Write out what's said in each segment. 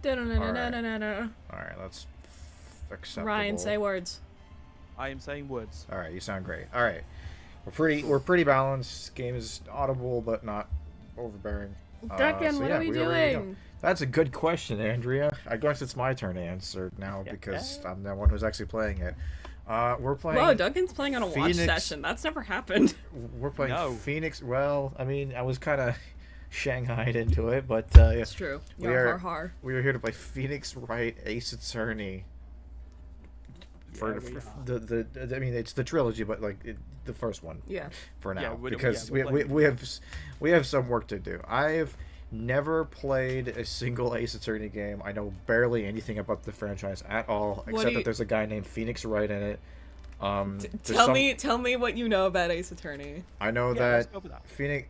Alright, that's acceptable. Ryan, say words. I am saying words. Alright, you sound great. Alright. We're pretty balanced. This game is audible but not overbearing. Duncan, what are we doing? That's a good question, Andrea. I guess it's my turn to answer now because I'm the one who's actually playing it. We're playing. Whoa, Duncan's playing on a watch session. That's never happened. We're playing Phoenix. Well, I mean, I was kind of shanghaied into it, but it's true. We are here to play Phoenix Wright Ace Attorney. I mean, it's the trilogy, but like the first one. Yeah. For now, because we have some work to do. I've never played a single Ace Attorney game. I know barely anything about the franchise at all, except that there's a guy named Phoenix Wright in it. Tell me what you know about Ace Attorney. I know that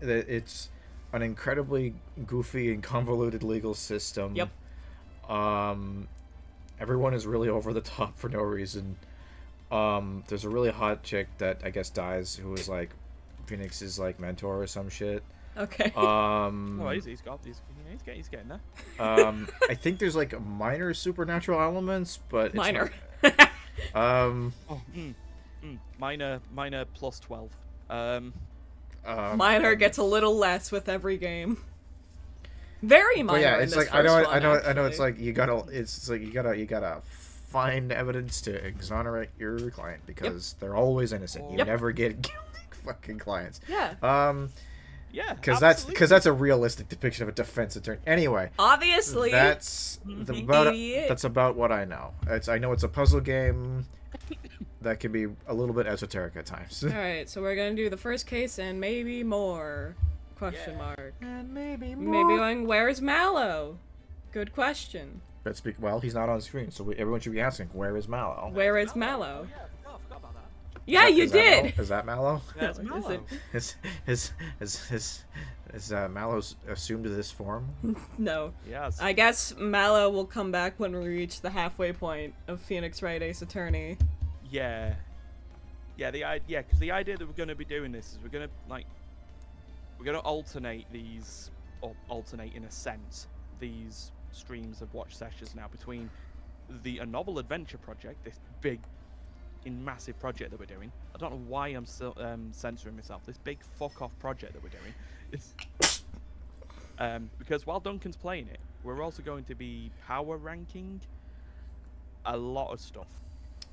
it's an incredibly goofy and convoluted legal system. Yep. Everyone is really over the top for no reason. There's a really hot chick that I guess dies, who is like Phoenix's like mentor or some shit. Okay. He's getting there. I think there's like minor supernatural elements, but minor. Minor plus 12. Minor gets a little less with every game. Very minor. Yeah, it's like I know. It's like you gotta find evidence to exonerate your client because they're always innocent. You never get guilty fucking clients. Yeah. Yeah, because that's a realistic depiction of a defense attorney. Anyway, obviously, that's about what I know. I know it's a puzzle game that can be a little bit esoteric at times. All right, so we're gonna do the first case and maybe more. Question mark. And maybe more. Maybe going, where's Mallow? Good question. Well, he's not on screen, so everyone should be asking, where is Mallow? Where is Mallow? Oh, yeah, I forgot about that. Yeah, you did. Is that Mallow? That's Mallow. Is Mallow's assumed this form? No. Yes. I guess Mallow will come back when we reach the halfway point of Phoenix Wright Ace Attorney. Yeah. Because the idea that we're going to be doing this is we're going to alternate these, or alternate in a sense, these streams of watch sessions now between A Novel Adventure project, this big, massive project that we're doing. I don't know why I'm still censoring myself. This big fuck-off project that we're doing. Because while Duncan's playing it, we're also going to be power ranking a lot of stuff.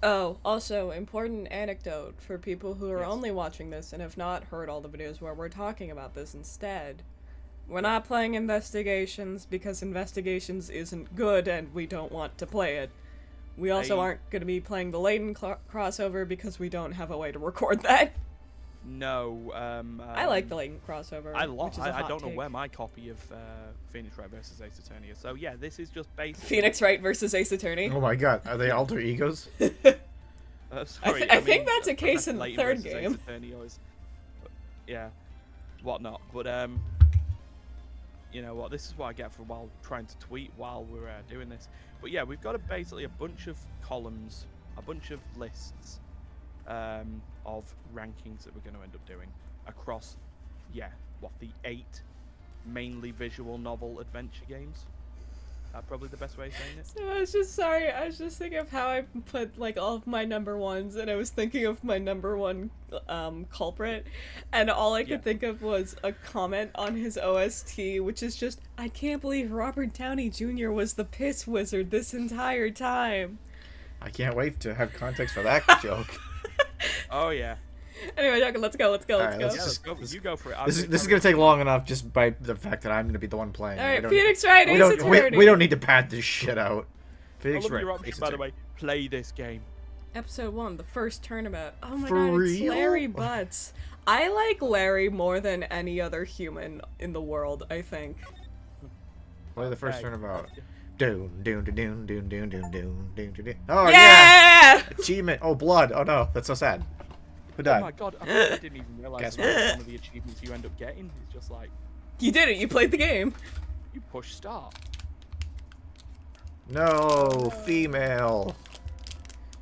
Oh, also, important anecdote for people who are only watching this and have not heard all the videos where we're talking about this instead. We're not playing Investigations because Investigations isn't good and we don't want to play it. We also aren't going to be playing the Layton crossover because we don't have a way to record that. No, I like the Layton crossover. I don't know where my copy of Phoenix Wright versus Ace Attorney is. So yeah, this is just basically Phoenix Wright versus Ace Attorney. Oh my god, are they alter egos? Sorry, I think that's a case in the third game. Ace Attorney yeah, whatnot. But you know what? This is what I get for while trying to tweet while we're doing this. But yeah, we've got basically a bunch of columns, a bunch of lists. Of rankings that we're going to end up doing across, the 8 mainly visual novel adventure games. That's probably the best way of saying it. So I was just thinking of how I put like all of my number ones, and I was thinking of my number one culprit, and all I could think of was a comment on his OST, which is just, I can't believe Robert Downey Jr. was the piss wizard this entire time. I can't wait to have context for that joke. Oh yeah. Anyway, Duncan, let's go. You go for it. This is gonna take long enough just by the fact that I'm gonna be the one playing. All right, Phoenix Wright, Ace Attorney. We don't need to pad this shit out. Phoenix Wright, by the way, play this game. Episode 1, the first turnabout. Oh my For god, real? it's Larry Butts. I like Larry more than any other human in the world, I think. Play the first turnabout. Doon. Oh yeah! Achievement. Oh, blood. Oh no, that's so sad. Who died? Oh my god, I didn't even realize that was one of the achievements you end up getting. It's just like, you did it. You played the game. You push start. No, female.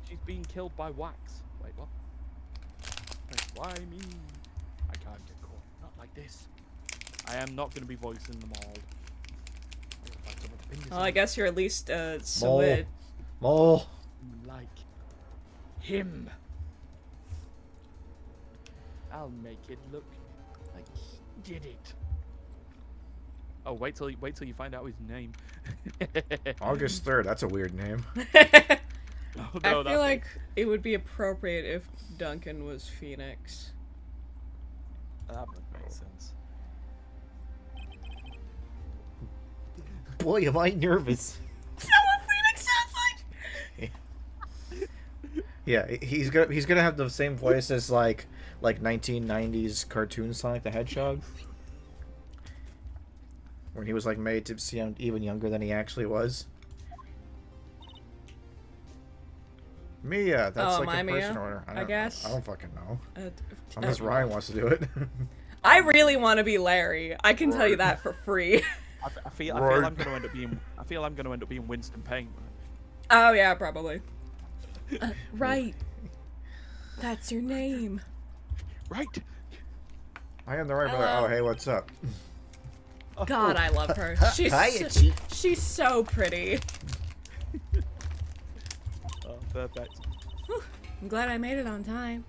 She's being killed by wax. Wait, what? Wait, why me? I can't get caught. Not like this. I am not going to be voicing them all. Find someone to pin Well, I guess you're at least Mole. Swit. Mole. Like him. I'll make it look like he did it. Oh, wait till you find out his name. August 3rd. That's a weird name. Oh, I no, feel like it would be appropriate if Duncan was Phoenix. that would make sense. Boy, am I nervous. Is that what Phoenix sounds like? Yeah, he's gonna have the same voice as like 1990s cartoon Sonic the Hedgehog, when he was like made to sound even younger than he actually was. Mia, that's like a my person Mia, order. I guess. I don't fucking know. Uh, Unless Ryan wants to do it. I really want to be Larry. I can tell you Right. that for free. I feel Right. I'm gonna end up being. I feel I'm gonna end up being Winston Payne. Oh yeah, probably. Right. That's your name. Right. I am the right mother. Hello. Oh, hey, what's up? God, I love her. She's Hiya, so, Chief. she's so pretty. Oh, perfect. Whew, I'm glad I made it on time.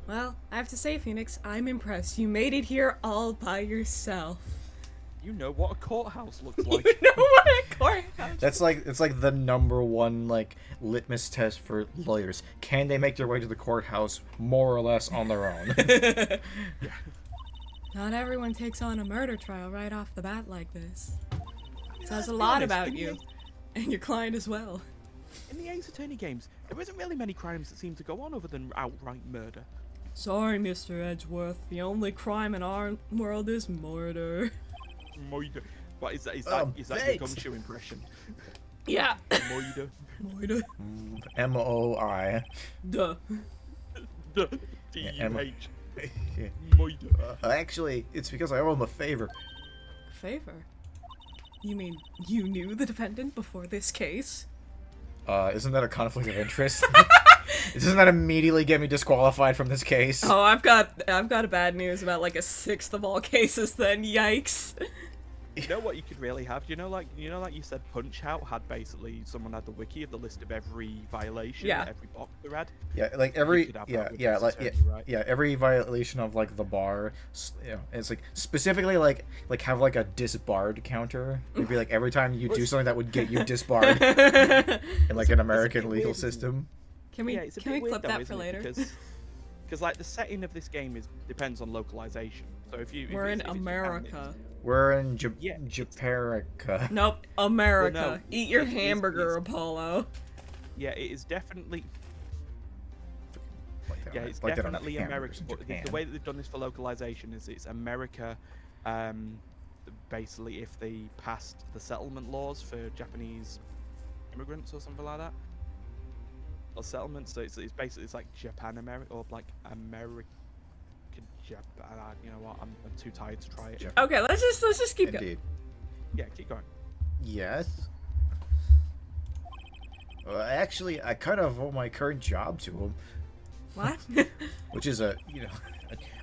Well, I have to say, Phoenix, I'm impressed. You made it here all by yourself. You know what a courthouse looks You like. know what a courthouse. It's like the #1 like litmus test for lawyers. Can they make their way to the courthouse more or less on their own? Not everyone takes on a murder trial right off the bat like this. Says a Let's be lot honest, about in the you. And your client as well. In the Ace Attorney games, there isn't really many crimes that seem to go on other than outright murder. Sorry, Mr. Edgeworth. The only crime in our world is murder. Murder. What is that? Is Oh, that your thanks. gumshoe impression? Yeah. Murder. Murder. MOI. Duh. D-U-H. Yeah. Murder. Actually, it's because I owe him a favor. Favor? You mean you knew the defendant before this case? Isn't that a conflict of interest? Doesn't that immediately get me disqualified from this case? Oh, I've got a bad news about like 1/6 of all cases then. Yikes. You know what you could really have? You know, like you said, Punch Out had basically someone had the wiki of the list of every violation, Yeah. every box they had. Yeah, like You every could have yeah that with yeah this like attorney, right? yeah every violation of like the bar, you know, it's like specifically like have like a disbarred counter. It'd be like every time you do something that would get you disbarred in like an American bit legal weird, isn't it? system. Can we Yeah, it's a can bit we weird clip though, that for isn't it? later? Because like the setting of this game depends on localization. So if We're in it's Japan, America. We're in Yeah, Japarica. Nope, America. Well, no, Eat your it's- hamburger, Apollo. yeah, it is definitely. Like they don't Yeah, have- it's like they don't have definitely hamburgers America. in But the Japan. way that they've done this for localization is it's America. Basically, if they passed the settlement laws for Japanese immigrants or something like that, or settlements, so it's basically it's like Japan America or like American Japan. You know what? I'm too tired to try it. Jap- Okay, let's just keep going. Indeed. Yeah, keep going. Yes. Actually, I kind of owe my current job to him, What? which is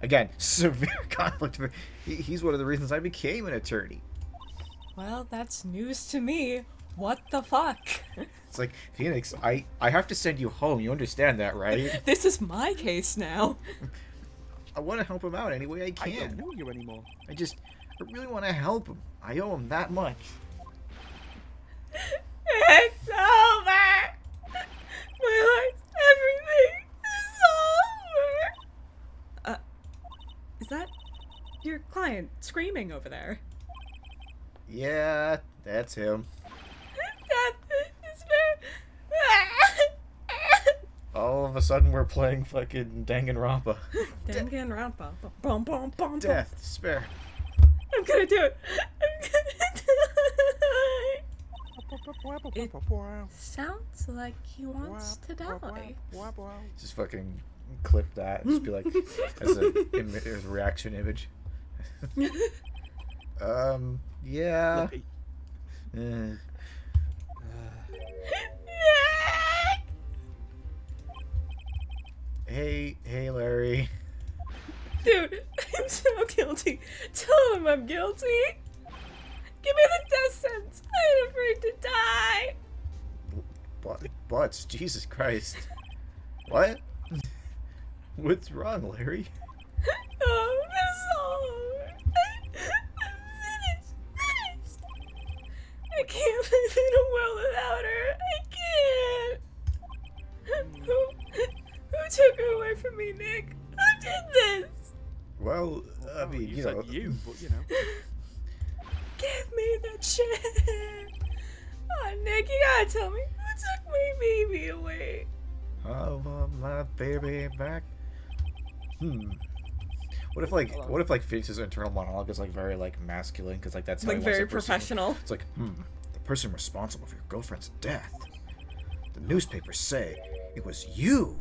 again, severe conflict. He's one of the reasons I became an attorney. Well, that's news to me. What the fuck? It's like, Phoenix, I have to send you home. You understand that, right? This is my case now. I want to help him out any way I I can. don't know you anymore. I really want to help him. I owe him that much. It's over. My heart's everything is over. Is that your client screaming over there? Yeah, that's him. That is All of a sudden, we're playing fucking Danganronpa. Danganronpa. Bum, bum, bum, Death, despair. I'm gonna do it. I'm gonna do it. Sounds like he wants to die. Just fucking clip that and just be like, as a reaction image. Yeah. Lucky. Eh. Hey, Larry. Dude, I'm so guilty. Tell him I'm guilty. Give me the death sentence. I Butts, Jesus Christ. What? What's wrong, Larry? Oh, Miss Finished. I can't live in a world without her. I can't. Who took her away from me, Nick? Who did this? Well, I mean, you know. said you, but you know. Give me the chip. Oh, Nick, you gotta tell me who took my baby away. I want my baby back. What if like Phoenix's internal monologue is like very like masculine because like that's how Like he wants very the person- professional. It's like the person responsible for your girlfriend's death. The newspapers say it was you.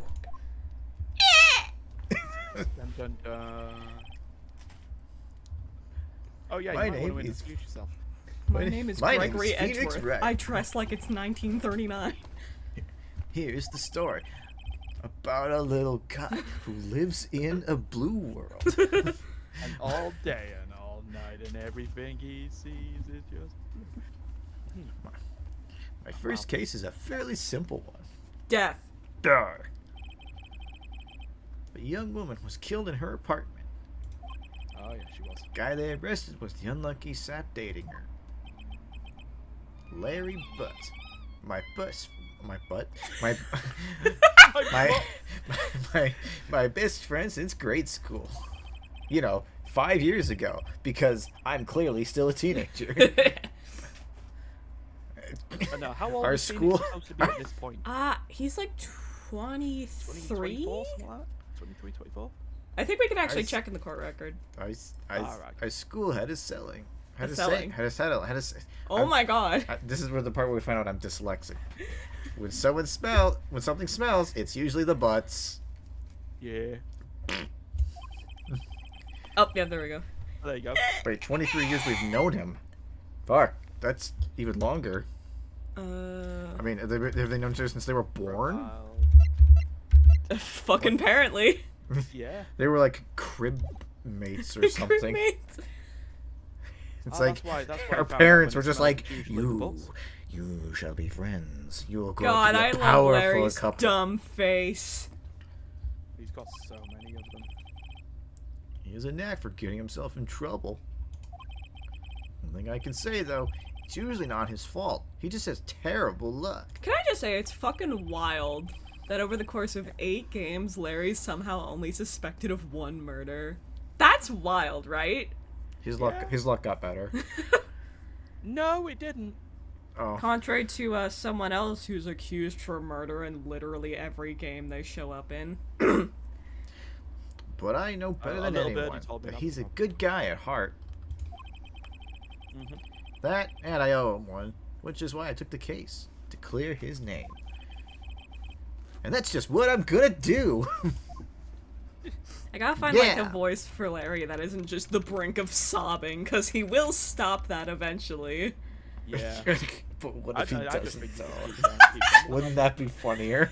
Dun, dun, dun. Oh yeah, My you might name want to is- introduce yourself. My name is Gregory Phoenix Edgeworth. Wright. I dress like it's 1939. Here's the story about a little guy who lives in a blue world. And all day and all night, and everything he sees is just. My first case is a fairly simple one. Death. A young woman was killed in her apartment. Oh yeah, she was. The guy they arrested was the unlucky sap dating her. Larry Butt. My best my best friend since grade school. You know, 5 years ago, because I'm clearly still a teenager. No, how old Our is Phoenix school- supposed to be at this point? He's like 23? 24, something like that? 23, 24? I think we can actually I s- check in the court record. Our school had a selling. Had A a selling? Oh my god. This is where the part where we find out I'm dyslexic. When something smells, it's usually the butts. Yeah. Oh, yeah, there we go. There you go. Wait, 23 years we've known him. Fuck, that's even longer. I mean, have they known each other since they were born? Fucking apparently. Yeah. They were like crib mates or something. Crewmates. It's Oh, like that's why our I found out parents when were it just smells, like, it's usually the butts. you shall be friends. You will grow God, up I to be a love powerful Larry's couple. dumb face. He's got so many of them. He has a knack for getting himself in trouble. One thing I can say though, it's usually not his fault. He just has terrible luck. Can I just say, it's fucking wild that over the course of 8 games, Larry's somehow only suspected of 1 murder. That's wild, right? His Yeah. luck got better. No, it didn't. Oh, Contrary to someone else who's accused for murder in literally every game they show up in. but I know better A than little bit, anyone he told me that not he's to a talk. good guy at heart. Mhm. That, and I owe him one, which is why I took the case, to clear his name. And that's just what I'm gonna do. I gotta find like a Yeah. voice for Larry that isn't just the brink of sobbing, because he will stop that eventually. Yeah. But what if he I just doesn't think though? keep going. Wouldn't that be funnier?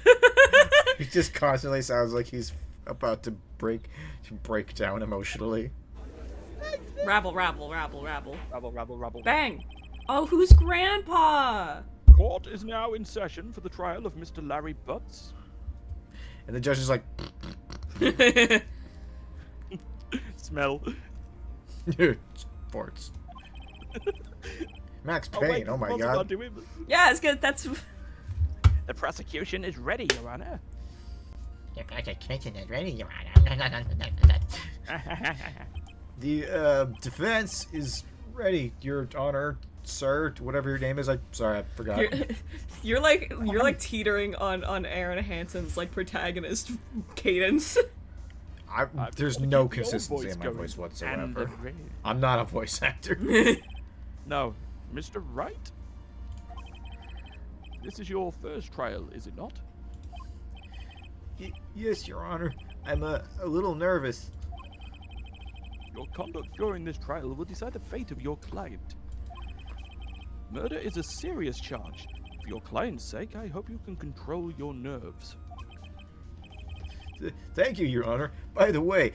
He just constantly sounds like he's about to break down emotionally. Rabble, rabble, rabble, rabble. Rabble, rabble, rabble. Bang! Oh, who's Grandpa? Court is now in session for the trial of Mr. Larry Butts. And the judge is like, Smell. farts. Max Oh, wait, Payne, oh my what's about god. doing? Yeah, it's good. That's The prosecution is ready, Your Honor. The defense is ready, Your Honor, sir, whatever your name is. Sorry, I forgot. you're like teetering on Aaron Hansen's like protagonist cadence. There's wanna no keep the old consistency voice in my going. voice And whatsoever. the I'm not a voice actor. No, Mr. Wright? This is your first trial, is it not? Yes, Your Honor. I'm a little nervous. Your conduct during this trial will decide the fate of your client. Murder is a serious charge. For your client's sake, I hope you can control your nerves. Thank you, Your Honor. By the way,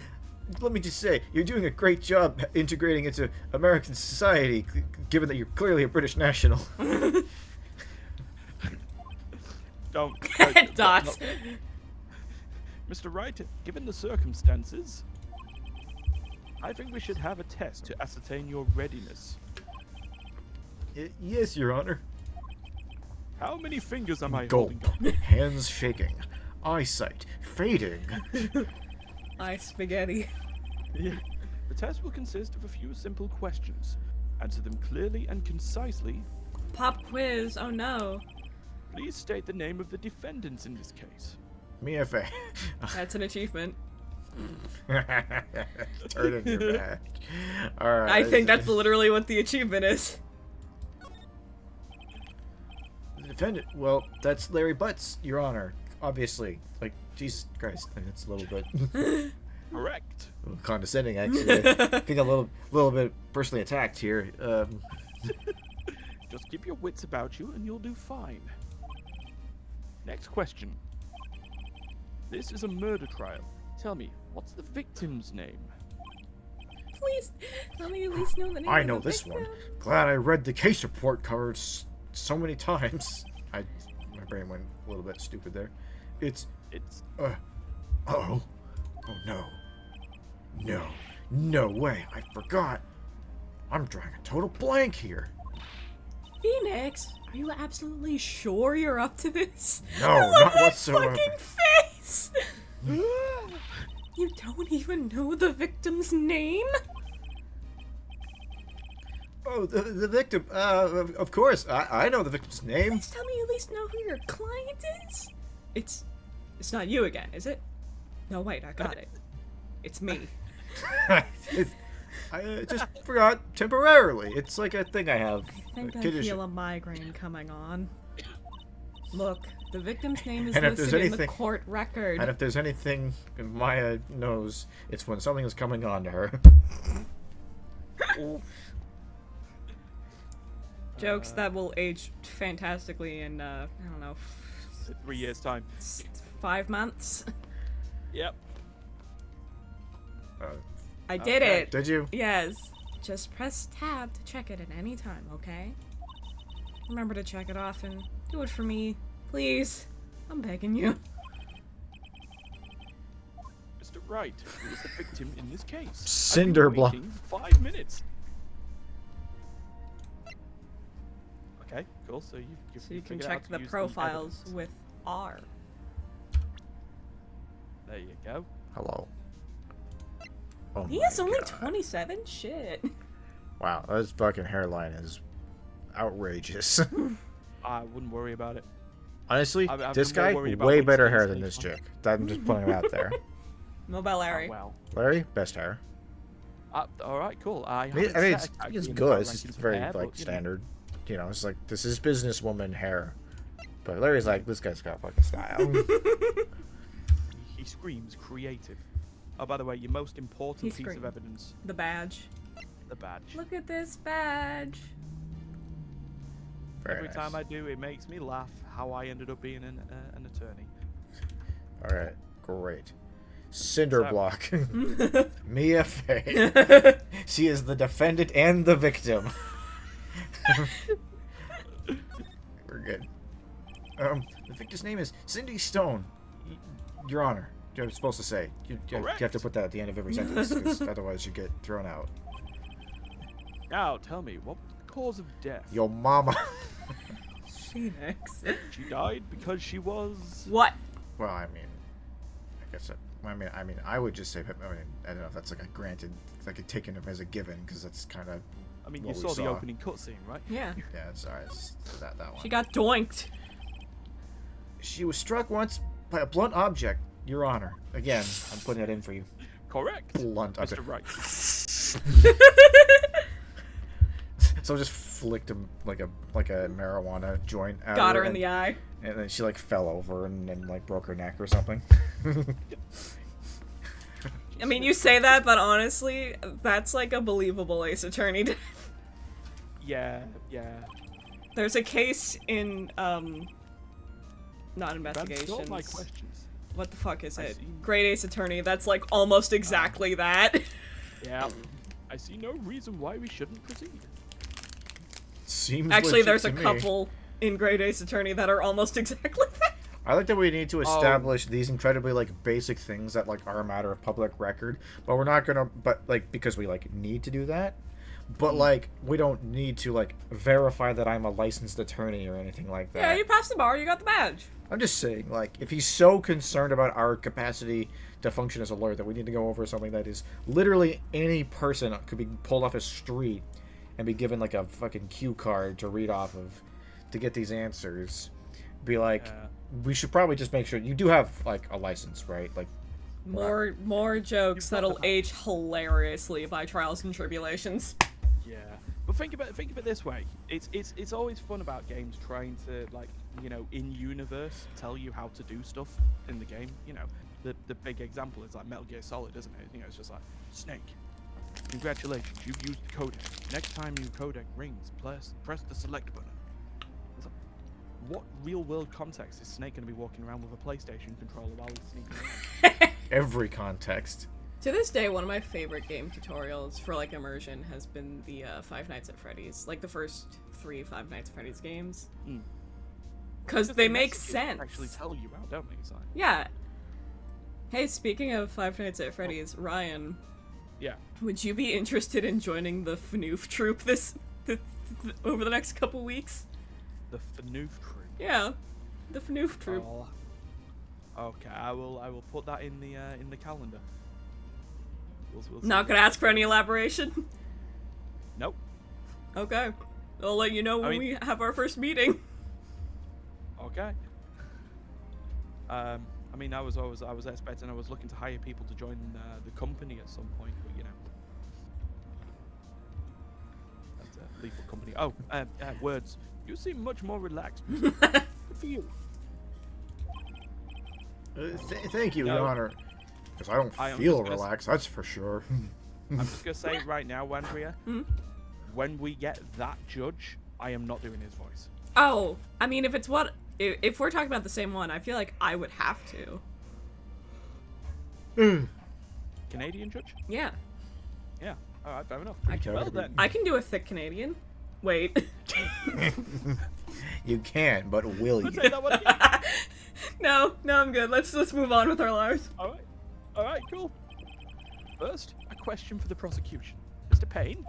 let me just say, you're doing a great job integrating into American society, given that you're clearly a British national. Don't. Dots. Mr. Wright, given the circumstances, I think we should have a test to ascertain your readiness. Yes, Your Honor. How many fingers am I Gulp. holding up? Hands shaking. Eyesight fading. Eye spaghetti. Yeah. The test will consist of a few simple questions. Answer them clearly and concisely. Pop quiz. Oh no. Please state the name of the defendants in this case. Mia Fey. That's an achievement. Turn in your back. Alright. I think that's literally what the achievement is. The defendant. Well, that's Larry Butts, Your Honor. Obviously. Like, Jesus Christ. It's a little bit Correct. condescending, actually. I think a little bit personally attacked here. Just keep your wits about you and you'll do fine. Next question. This is a murder trial. Tell me, what's the victim's name? Please, let me at least know the name. I of know the this victim. one. Glad I read the case report covered so many times. My brain went a little bit stupid there. It's oh no way, I forgot. I'm drawing a total blank here. Phoenix, are you absolutely sure you're up to this? No, Look not at that whatsoever. fucking face. You don't even know the victim's name? Oh, the victim. Of course, I know the victim's name. Please tell me you at least know who your client is. It's not you again, is it? No, wait, I got it. It's me. I just forgot temporarily. It's like a thing I have. I think a I condition. feel a migraine coming on. Look, the victim's name is And if listed there's in the anything- court record. And if there's anything Maya knows, it's when something is coming on to her. Jokes that will age fantastically in, I don't know, 3 years time. 5 months. Yep. I did Okay. it. Did you? Yes. Just press tab to check it at any time, okay? Remember to check it often. Do it for me, please. I'm begging you. Mr. Wright, who is the victim in this case? Cinderblock. I've been waiting 5 minutes. Okay, cool. So you've So you can figured out check to the use profiles evidence. with R. There you go. Hello. Oh He my is only God. 27? Shit. Wow, his fucking hairline is outrageous. I wouldn't worry about it. Honestly, I've this been more guy, worried about way what better he's hair gonna than say. this chick. I'm just putting him out there. Mobile Larry. Oh, well. Larry, best hair. All right, cool. I haven't mean, set it's a category it's in the good. power It's just rankings of very hair, like but, you know, standard. You know, it's like this is businesswoman hair. But Larry's like, this guy's got fucking style. he screams creative. Oh, by the way, your most important He piece screamed. of evidence: The badge. the badge. Look at this badge. Very Every nice. time I do, it makes me laugh how I ended up being an attorney. All right, great. Cinderblock. Mia Fey. She is the defendant and the victim. We're good. The victim's name is Cindy Stone. Your Honor, you're supposed to say. You have to Correct. put that at the end of every sentence, because otherwise you get thrown out. Now, tell me, what was the cause of death? Your mama. Phoenix. She died because she was. What? Well, I mean, I guess I would just say. I don't know if that's like a granted, like a taken as a given, because that's kind of. I mean, you what we saw the saw. opening cutscene, right? Yeah. Yeah, it's alright. It's that one. She got doinked. She was struck once by a blunt object, Your Honor. Again, I'm putting that in for you. Correct. Blunt object. Mr. Wright. So just flicked him like a marijuana joint at Got her in and, the eye. and then she like fell over and then like broke her neck or something. I mean, you say that, but honestly, that's like a believable Ace Attorney death. Yeah. There's a case in, not That's investigations. not my questions. What the fuck is I it? see. Great Ace Attorney, that's like almost exactly that. Yeah. I see no reason why we shouldn't proceed. Seems Actually, legit there's to a me. couple in Great Ace Attorney that are almost exactly that. I like that we need to establish these incredibly like basic things that like are a matter of public record, but we're not gonna. But like because we like need to do that, but like we don't need to like verify that I'm a licensed attorney or anything like that. Yeah, you passed the bar, you got the badge. I'm just saying, like, if he's so concerned about our capacity to function as a lawyer that we need to go over something that is literally any person could be pulled off a street and be given like a fucking cue card to read off of to get these answers, be like, we should probably just make sure you do have like a license, right? Like, more jokes that'll age hilariously by trials and tribulations. Yeah, but think of it this way: it's always fun about games trying to like in universe tell you how to do stuff in the game. The big example is like Metal Gear Solid, isn't it? It's just like Snake. Congratulations, you've used the codec. Next time your codec rings, press the select button. It's like, what real world context is Snake going to be walking around with a PlayStation controller while he's sneaking around? Every context. To this day, one of my favorite game tutorials for like immersion has been the Five Nights at Freddy's, like the first 3 Five Nights at Freddy's games. Because they make sense. Actually tell you out, don't they? It's like, yeah. Hey, speaking of Five Nights at Freddy's, Ryan. Yeah. Would you be interested in joining the FNUF troop over the next couple weeks? The FNUF troop. Yeah, the FNUF troop. Oh, okay, I will put that in the calendar. We'll Not gonna ask for any elaboration. Nope. Okay, I'll let you know when we have our first meeting. Okay. I mean, I was expecting, I was looking to hire people to join the company at some point, but that's a lethal company. Oh, words. You seem much more relaxed. Good for you. Thank you, Your Honor. Because I don't feel relaxed, that's for sure. I'm just gonna say right now, Andrea, when we get that judge, I am not doing his voice. Oh, I mean, if we're talking about the same one, I feel like I would have to. Canadian judge? Yeah. Yeah. All right, fair enough. Well, then. I can do a thick Canadian. Wait. You can, but will you? Say that one again. No, I'm good. Let's move on with our lives. All right, cool. First, a question for the prosecution. Mr. Payne?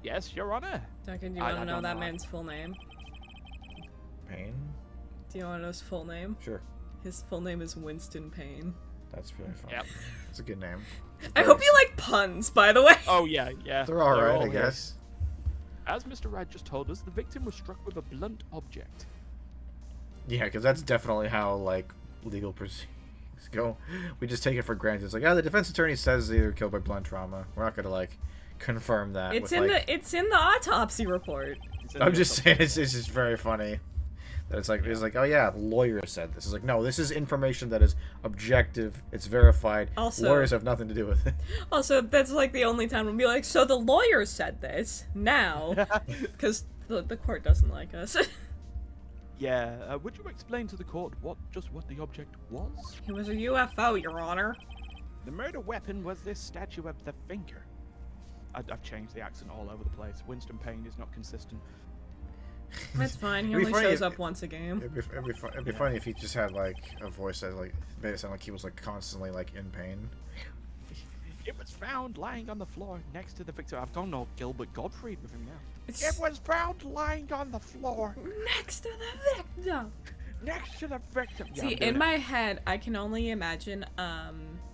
Yes, Your Honor. Duncan, do you want to know that man's full name? Payne? Do you want to know his full name? Sure. His full name is Winston Payne. That's really fun. Yep. It's a good name. I hope you like puns, by the way. Oh, yeah. They're alright, I guess. As Mr. Wright just told us, the victim was struck with a blunt object. Yeah, because that's definitely how, like, legal proceedings go. We just take it for granted. It's like, the defense attorney says they were killed by blunt trauma. We're not gonna, like, confirm that. It's in the autopsy report. I'm just saying, it's just very funny. That it's like, oh yeah, the lawyer said this. It's like, no, this is information that is objective, it's verified, also, lawyers have nothing to do with it. Also, that's like the only time we'll be like, so the lawyer said this, now, because the court doesn't like us. Yeah, would you explain to the court what the object was? It was a UFO, Your Honor. The murder weapon was this statue of the finger. I've changed the accent all over the place. Winston Payne is not consistent. That's fine. He only shows up once a game. It'd be funny if he just had like a voice that like made it sound like he was like constantly like in pain. It was found lying on the floor next to the victim. I've gone all Gilbert Gottfried with him now. It was found lying on the floor next to the victim. Next to the victim. See, in my head, I can only imagine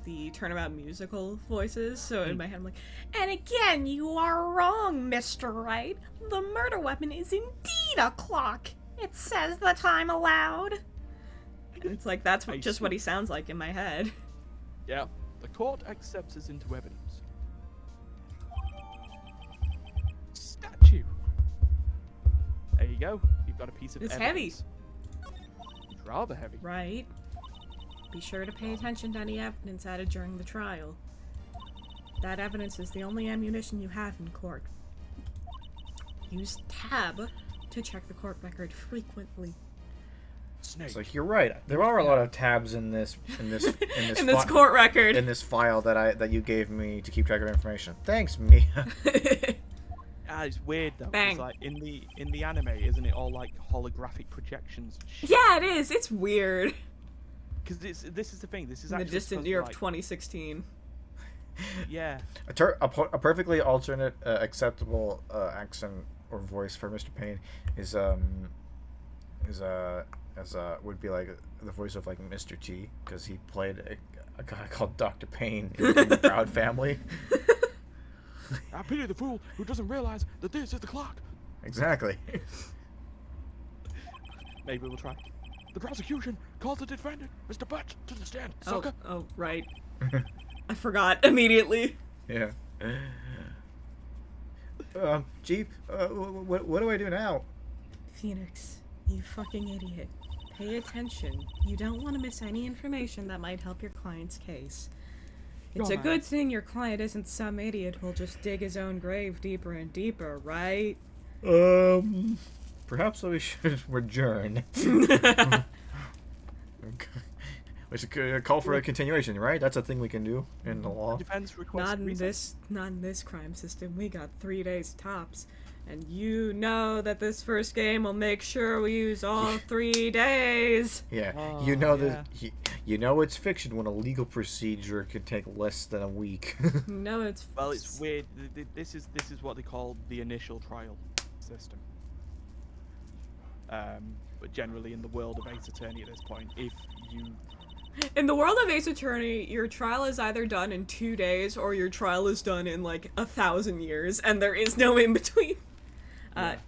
the Turnabout musical voices. So in my head, I'm like, and again, you are wrong, Mr. Wright. The murder weapon is indeed a clock. It says the time allowed. And it's like, that's just what he sounds like in my head. Yeah. The court accepts this into evidence. Statue. There you go. You've got a piece of It's evidence. Heavy. It's rather heavy. Right. Be sure to pay attention to any evidence added during the trial. That evidence is the only ammunition you have in court. Use tab to check the court record frequently. Snake. It's like, you're right. There are a lot of tabs in this in this court record. In this file that you gave me to keep track of information. Thanks, Mia. Yeah, it's weird though. 'Cause, Bang. like in the anime, isn't it all like holographic projections? And shit? Yeah, it is. It's weird. Because this is the thing. This is In the actually distant supposed year to, of like, 2016. yeah. A perfectly alternate, acceptable accent or voice for Mr. Payne is would be like the voice of like Mr. T, because he played a guy called Dr. Payne in the Proud Family. I pity the fool who doesn't realize that this is the clock. Exactly. Maybe we'll try. The prosecution calls the defendant, Mr. Butch, to the stand. Oh, Sucker. oh, right. I forgot immediately. Yeah. Jeep, what do I do now? Phoenix, you fucking idiot. Pay attention. You don't want to miss any information that might help your client's case. It's a good thing your client isn't some idiot who'll just dig his own grave deeper and deeper, right? Perhaps we should adjourn. We should call for a continuation, right? That's a thing we can do in the law. Defense request Not in recess. this crime system. We got 3 days tops. And you know that this first game will make sure we use all 3 days. Yeah, Oh, you know yeah. you know it's fiction when a legal procedure could take less than a week. No, it's Well, it's weird. This is what they call the initial trial system. But generally in the world of Ace Attorney at this point, if you in the world of Ace Attorney, your trial is either done in 2 days or your trial is done in like 1,000 years, and there is no in between.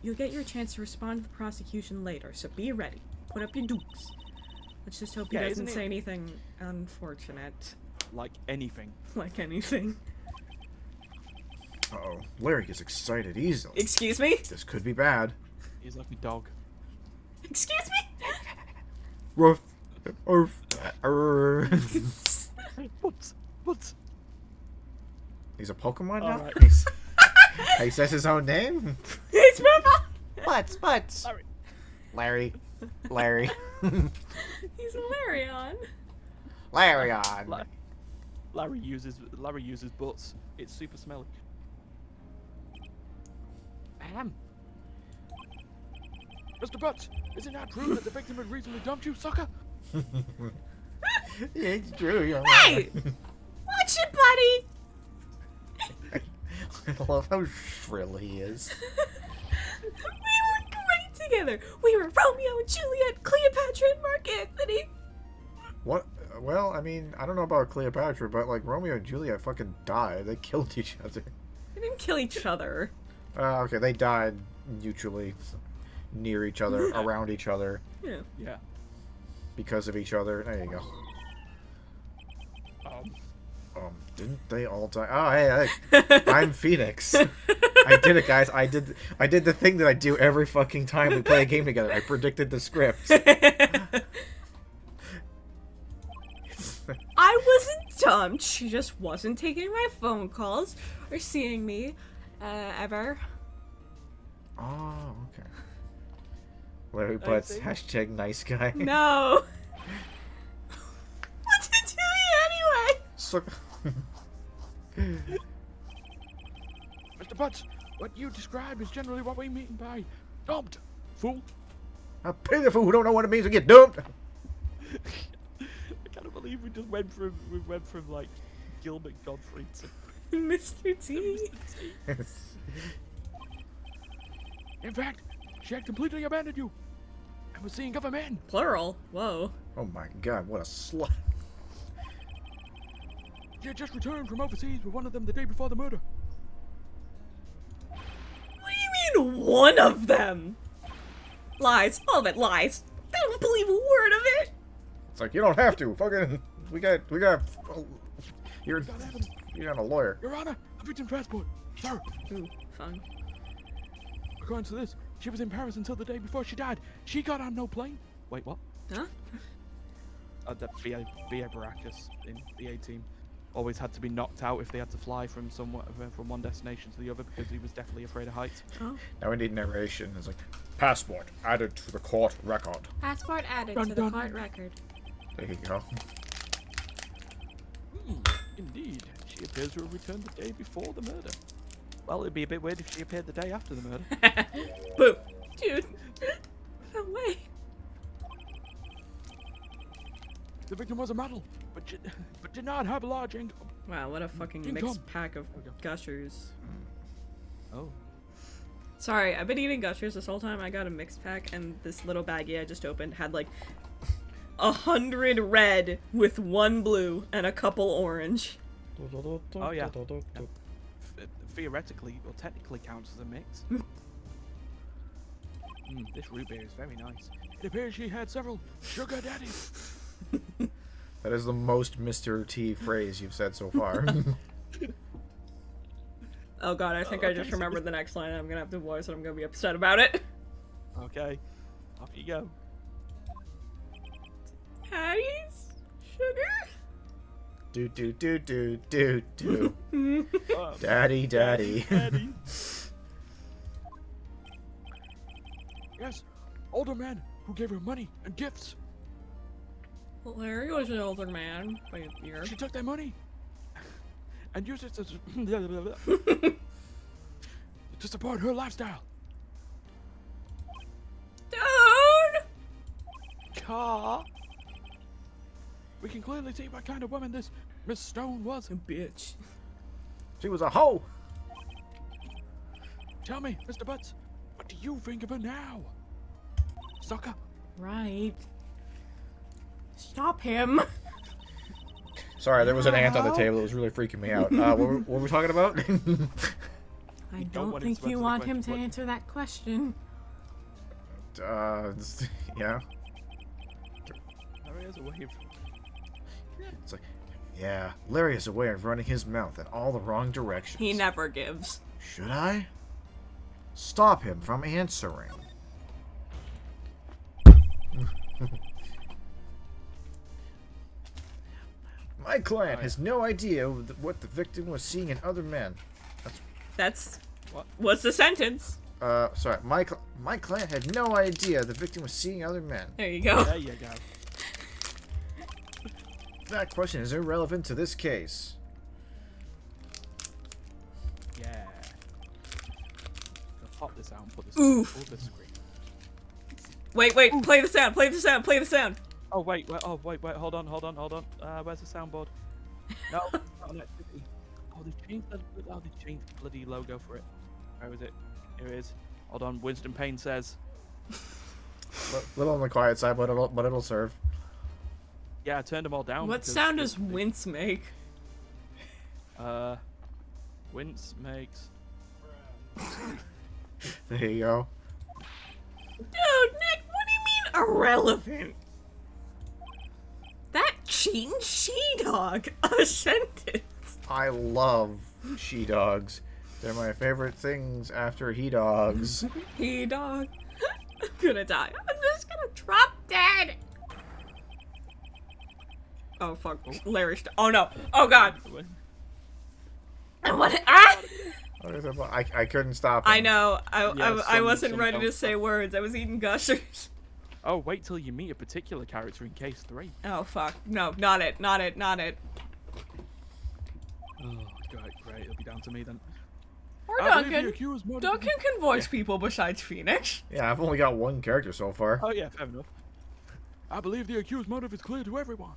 You'll get your chance to respond to the prosecution later, so be ready. Put up your dukes. Let's just hope he doesn't isn't it- say anything unfortunate. like anything. Like anything. Uh-oh. Larry gets excited easily. Excuse me? This could be bad. He's like a dog. Excuse me? Ruff. Arf. What? He's a Pokemon now? Alright. He says his own name? It's Purple! Butts. Larry. Larry. He's a Larion. Larion. Larry uses butts. It's super smelly. Ahem. Mr. Butts, is it not true that the victim had recently dumped you, sucker? Yeah, it's true. You're Hey! right. Watch it, buddy! I love how shrill he is. We were great together. We were Romeo and Juliet, Cleopatra and Mark Anthony. What? Well, I mean, I don't know about Cleopatra, but like Romeo and Juliet fucking died. They killed each other. They didn't kill each other. Okay, they died mutually, near each other, around each other, Yeah. Yeah. because of each other. There you go. Didn't they all die? Oh, hey, I'm Phoenix. I did it, guys. I did the thing that I do every fucking time we play a game together. I predicted the script. I wasn't dumped. She just wasn't taking my phone calls or seeing me, ever. Oh, okay. Larry I Butts, see. hashtag nice guy. No. What's it doing anyway? So, Mr. Butts, what you describe is generally what we mean by dumped, fool. I pity the fool who don't know what it means to get dumped. I can't believe we just went from like Gilbert Godfrey to Mr. T. In fact, she had completely abandoned you and was seeing other men. Plural. Whoa. Oh my god, what a slut. She had just returned from overseas with one of them the day before the murder. What do you mean, one of them? Lies. All of it lies. I don't believe a word of it. It's like, you don't have to. Fucking, we got, you're not a lawyer. Your Honor, a victim transport. Sir, Ooh, fun. according to this, she was in Paris until the day before she died. She got on no plane. Wait, what? Huh? The BA Baracus in the A team always had to be knocked out if they had to fly from from one destination to the other because he was definitely afraid of heights. Oh. Now we need narration. It's like, passport added to the court record. Passport added Dun, to the dun. court record. There you go. Indeed, she appears to have returned the day before the murder. Well, it'd be a bit weird if she appeared the day after the murder. Boom. Dude. No way. The victim was a model, but did not have a large income. Wow, what a fucking mixed pack of gushers. Oh. Sorry, I've been eating gushers this whole time. I got a mixed pack, and this little baggie I just opened had like 100 red with 1 blue and a couple orange. Oh yeah. Theoretically, or technically counts as a mix. This root beer is very nice. It appears she had several sugar daddies. That is the most Mr. T phrase you've said so far. Oh god, I think I just remembered the next line. I'm gonna have to voice it. I'm gonna be upset about it. Okay, off you go. Daddies? Sugar? Do do do do do do. Oh, Daddy, daddy. daddy. Yes, older man who gave her money and gifts. Larry was an older man by a year. She took that money and used it to support her lifestyle. Dude! Car. We can clearly see what kind of woman this Miss Stone was. A bitch. She was a hoe. Tell me, Mr. Butts, what do you think of her now? Sucker. Right. Stop him. Sorry, there was an ant on the table that was really freaking me out. What were we talking about? I don't want don't him think to you answer the want him question, to what- answer that question. Yeah. Larry has a way of... It's like, yeah, Larry has a way of running his mouth in all the wrong directions. He never gives. Should I stop him from answering? My client has no idea what the victim was seeing in other men. That's... What? What's the sentence? Sorry. My client had no idea the victim was seeing other men. There you go. There you go. That question is irrelevant to this case. Yeah. I'll pop this out and put this Oof. on the screen. Wait, play the sound, play the sound, play the sound. Oh wait, hold on. Where's the soundboard? No, not electricity. Oh, they changed the bloody logo for it. Where is it? Here it is. Hold on, Winston Payne says. Little on the quiet side, but it'll serve. Yeah, I turned them all down. What because sound does wince make? Wince makes. There you go. Dude, Nick, what do you mean irrelevant? That cheating she-dog. A sentence. I love she-dogs. They're my favorite things after he-dogs. He-dog. I'm gonna die. I'm just gonna drop dead. Oh, fuck. Larry, oh, no. Oh, God. What? Ah! I couldn't stop him. I know. Yeah, I wasn't some ready to don't say stop. words. I was eating gushers. Oh, wait till you meet a particular character in case 3. Oh, fuck. No, not it. Not it. Not it. Oh, great. It'll be down to me then. Or I believe the Duncan. accused motive- Duncan can voice people besides Phoenix. Yeah, I've only got one character so far. Oh yeah, fair enough. I believe the accused motive is clear to everyone.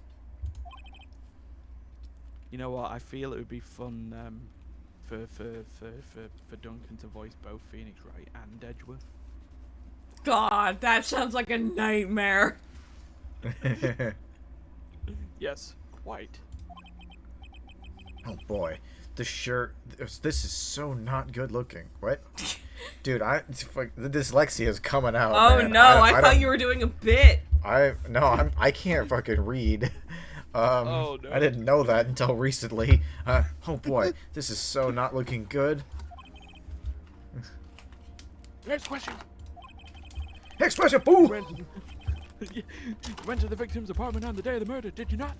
You know what? I feel it would be fun for Duncan to voice both Phoenix Wright and Edgeworth. God, that sounds like a nightmare. Yes, quite. Oh boy, the shirt. This is so not good looking. What? Dude, the dyslexia is coming out. Oh man. no, I thought you were doing a bit. I can't fucking read. Oh, no. I didn't know that until recently. Oh boy, this is so not looking good. Next question. Next question, boo! You went to the victim's apartment on the day of the murder, did you not?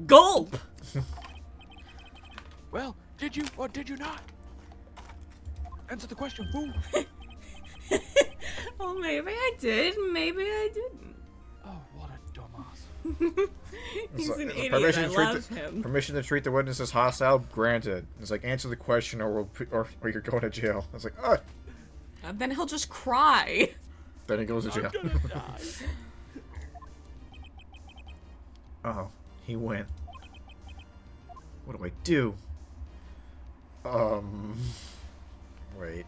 Gulp! Well, did you or did you not? Answer the question, fool. Oh, maybe I did. Maybe I didn't. Oh, what a dumbass. He's So, an so idiot. I love him. Permission to treat the witness as hostile granted. It's like answer the question or you're going to jail. It's like Then he'll just cry. Then he goes to jail. I'm gonna die. Oh, he went. What do I do? Wait.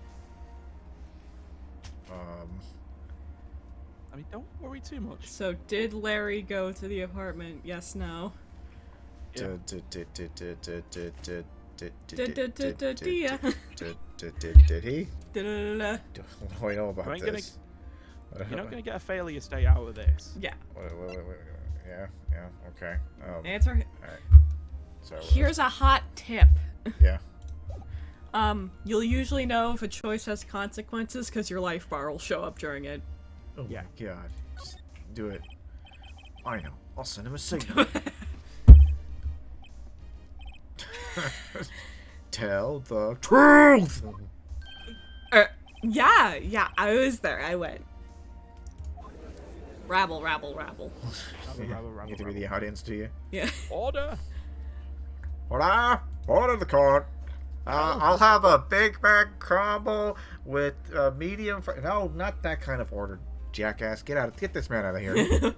I mean, don't worry too much. So, did Larry go to the apartment? Yes, no. Yeah. Did he? Da-da-da-da. What do I know about this? You're not gonna get a failure state out of this. Yeah. Wait. Yeah, okay. Answer. Alright. So, Here's a hot tip. yeah. You'll usually know if a choice has consequences because your life bar will show up during it. Oh Yeah. my god. Just do it. I know. I'll send him a signal. Tell the truth! Yeah, I was there. I went. Rabble. You get to be the audience, do you? Yeah. Order. Order the court. I'll have a Big Mac combo with medium no, not that kind of order, jackass. Get this man out of here.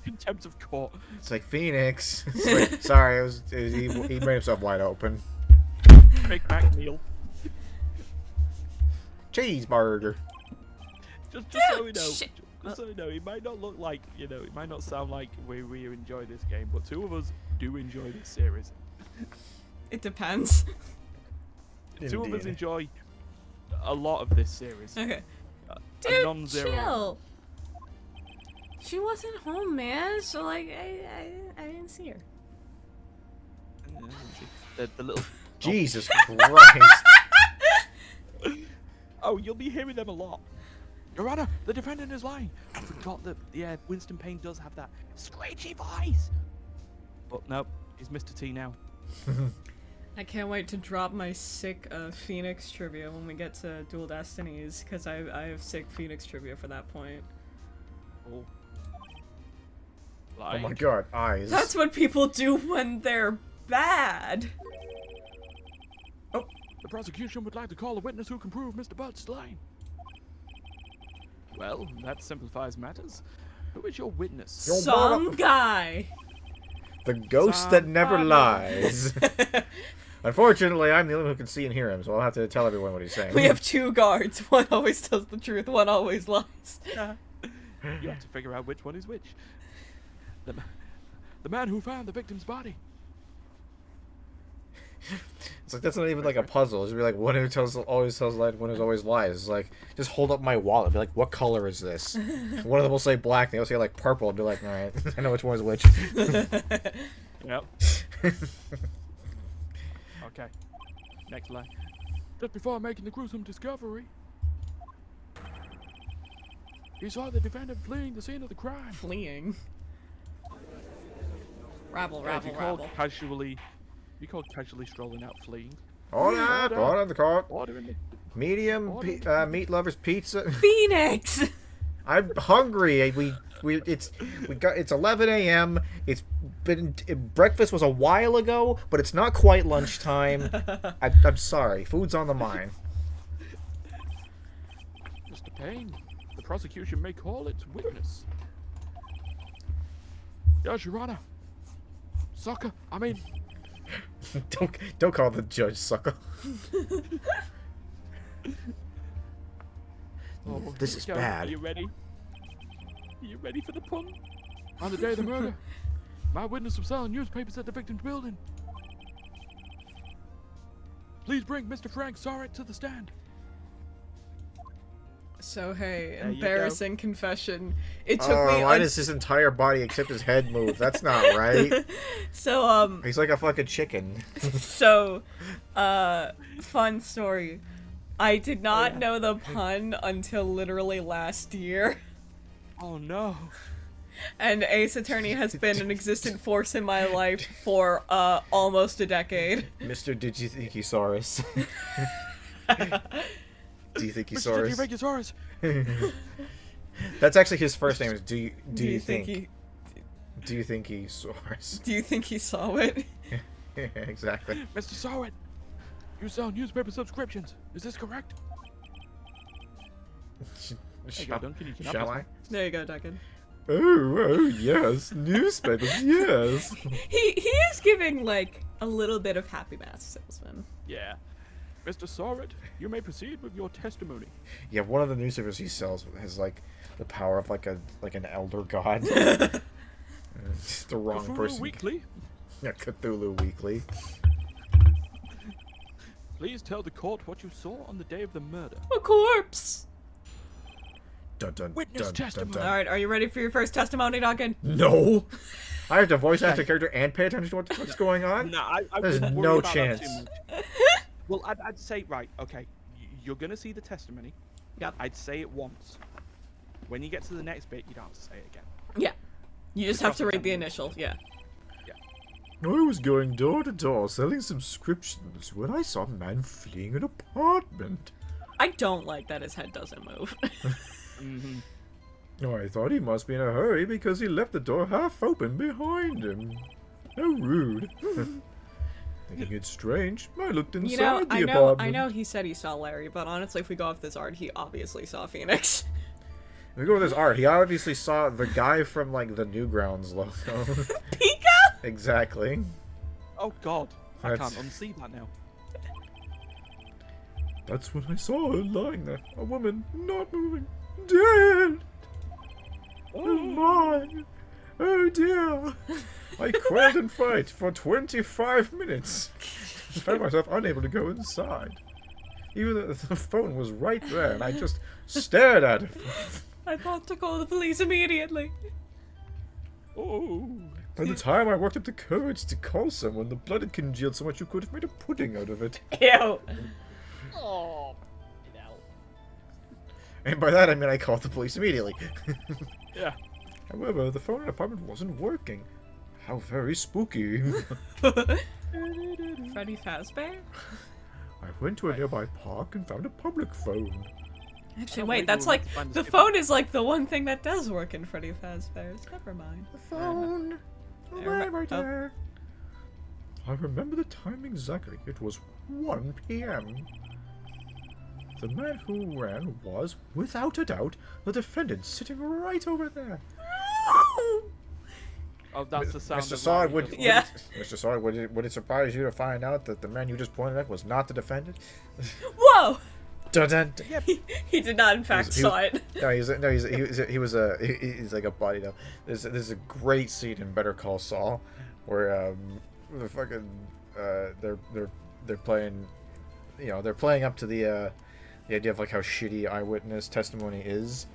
Contempt of court. It's like Phoenix. It's like, sorry, he made himself wide open. Big Mac meal. Cheeseburger. Just so we know. Shit. Just so you know, it might not look like, it might not sound like we enjoy this game, but two of us do enjoy this series. It depends. Two of us Indeed. enjoy a lot of this series. Okay. A Dude, non-zero. chill. She wasn't home, man. So like, I didn't see her. The little. Jesus Christ. Oh, you'll be hearing them a lot. Your Honor, the defendant is lying. I forgot that, Winston Payne does have that screechy voice. But no, he's Mr. T now. I can't wait to drop my sick Phoenix trivia when we get to Dual Destinies, because I have sick Phoenix trivia for that point. Oh. Oh my god, eyes. That's what people do when they're bad. Oh, the prosecution would like to call a witness who can prove Mr. Butt's lying. Well, that simplifies matters. Who is your witness? Some guy. The ghost that never lies. Unfortunately, I'm the only one who can see and hear him, so I'll have to tell everyone what he's saying. We have two guards. One always tells the truth, one always lies. You have to figure out which one is which. The man who found the victim's body. It's like, that's not even like a puzzle. It's be like, one who always tells lies, one who always lies. It's like, just hold up my wallet. Be like, what color is this? One of them will say black, they'll say like purple. I'll be like, alright, I know which one is which. Yep. Okay. Next line. Just before making the gruesome discovery, he saw the defendant fleeing the scene of the crime. Fleeing. Rabble. If you called casually strolling out fleeing. Order the court. Order in the... Medium meat lovers pizza. Phoenix! I'm hungry. It's 11 a.m. Breakfast was a while ago, but it's not quite lunchtime. I'm sorry. Food's on the mind. Mr. Payne, the prosecution may call its witness. Yes, Your Honor. Sucker, I mean... Don't call the judge sucker. Oh, This is here we go. bad. Are you ready? Are you ready for the pun? On the day of the murder, my witness was selling newspapers at the victim's building. Please bring Mr. Frank Sorrett to the stand. So hey, There you embarrassing confession. It took me. Why does his entire body except his head move? That's not right. So He's like a fucking chicken. So, fun story. I did not know the pun until literally last year. Oh no. And Ace Attorney has been an existent force in my life for almost a decade. Mr. Did you think he saw us? Do you think he saw Mr. us? Regisaurus. That's actually his first name. Is do you think? Do you think he saw us? Do you think he saw it? Yeah, exactly. Mr. Sorrett, you sell newspaper subscriptions. Is this correct? There you go, Duncan. You can have Shall this I? one. There you go, Duncan. Oh, yes. Newspapers, yes. He is giving, like, a little bit of happy math salesman. Yeah. Mr. Sorrett, you may proceed with your testimony. Yeah, one of the newspapers he sells has, like, the power of, like, an elder god. It's the wrong Cthulhu person. Weekly, Yeah, Cthulhu Weekly. please tell the court what you saw on the day of the murder. A corpse! Dun, dun, Witness dun, testimony. dun, dun. Alright, are you ready for your first testimony, Duncan? No! I have to voice act the character and pay attention to what's going on? No, I There's wouldn't worry no about that chance. too much. Well, I'd say, right, okay, you're gonna see the testimony. Yep. I'd say it once. When you get to the next bit, you don't have to say it again. Yeah. You just have to read the Yeah. initials, yeah. I was going door to door selling subscriptions when I saw a man fleeing an apartment. I don't like that his head doesn't move. Mm-hmm. Oh, I thought he must be in a hurry because he left the door half open behind him. How rude. Thinking it's strange, I looked inside You know, the I apartment. know he said he saw Larry, but honestly, if we go off this art, he obviously saw Phoenix. If we go with this art, he obviously saw the guy from, like, the Newgrounds logo. Pika? Exactly. Oh God, I That's- can't unsee that now. That's when I saw her lying there. A woman, not moving. Dead! Oh my! Oh dear! I quailed in fright for 25 minutes. I found myself unable to go inside. Even though the phone was right there, and I just stared at it. I thought to call the police immediately. Oh. By the time I worked up the courage to call someone, the blood had congealed so much you could have made a pudding out of it. Ew. Oh. No. And by that I mean I called the police immediately. Yeah. However, the phone in the apartment wasn't working. How very spooky. Freddy Fazbear? I went to a nearby park and found a public phone. Actually, Oh, wait, wait, that's we'll like, find the the skip. phone is like the one thing that does work in Freddy Fazbear's. Never mind. The phone. Right there. I remember the time exactly. It was 1 p.m. The man who ran was, without a doubt, the defendant sitting right over there. Oh, that's the sound. Mr. of Sard, Larry, would, doesn't it? Yeah. Mr. Sard, would it surprise you to find out that the man you just pointed at was not the defendant? Whoa! Dun, dun, dun. Yeah. He did not, in fact, He was- saw it. No, he's like a body double. There's a great scene in Better Call Saul where the fucking they're playing, you know, they're playing up to the idea of like how shitty eyewitness testimony is,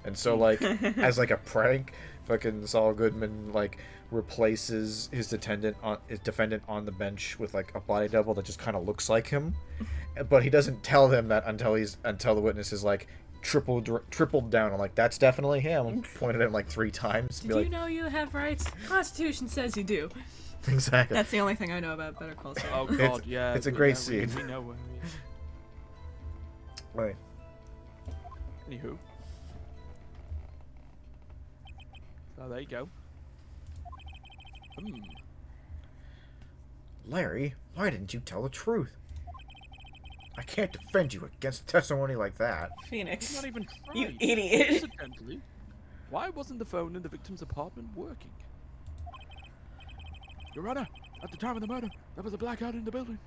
and so like as like a prank, fucking Saul Goodman like replaces his defendant on the bench with like a body double that just kind of looks like him, but he doesn't tell them that until the witness is like tripled down on like that's definitely him, pointed at him like 3 times. Did you know you have rights? Constitution says you do. Exactly. That's the only thing I know about Better Call Saul. Oh God, yeah. it's a we- great yeah, scene. We know where he is. Right. Anywho. So there you go. Larry, why didn't you tell the truth? I can't defend you against testimony like that. He's Phoenix. not even tried. You idiot. Incidentally, why wasn't the phone in the victim's apartment working? Your Honor, at the time of the murder, there was a blackout in the building.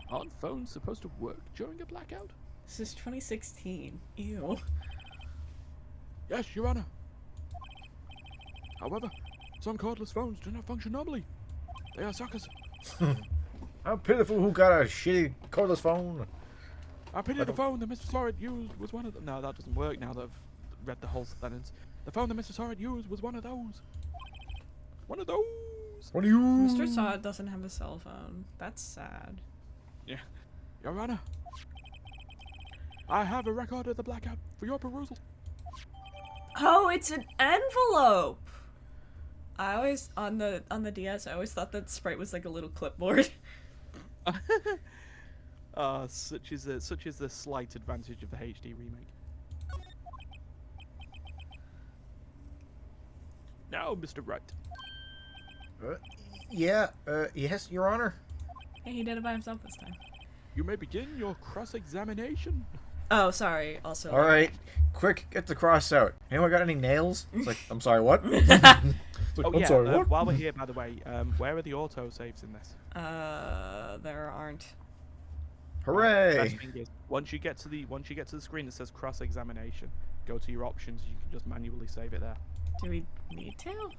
Aren't phones supposed to work during a blackout? This is 2016. Ew. Yes, Your Honor. However, some cordless phones do not function normally. They are suckers. How pitiful who got a shitty cordless phone. I pity the phone that Mr. Sorrett used was one of them. No, that doesn't work now that I've read the whole sentence. The phone that Mr. Sorrett used was one of those. One of those. What are you? Mr. Sod doesn't have a cell phone. That's sad. Yeah. Your Honor. I have a record of the blackout for your perusal. Oh, it's an envelope. I always on the DS. I always thought that Sprite was like a little clipboard. Such is the slight advantage of the HD remake. now, Mr. Wright. Yes, Your Honor. Hey, he did it by himself this time. You may begin your cross-examination. Oh, sorry. Also. All right, quick, get the cross out. Anyone got any nails? It's like, I'm sorry, what? It's like, Oh I'm yeah. sorry, what? While we're here, by the way, where are the auto saves in this? There aren't. Hooray! Best thing is, once you get to the screen that says cross-examination, go to your options. You can just manually save it there. Do we need to?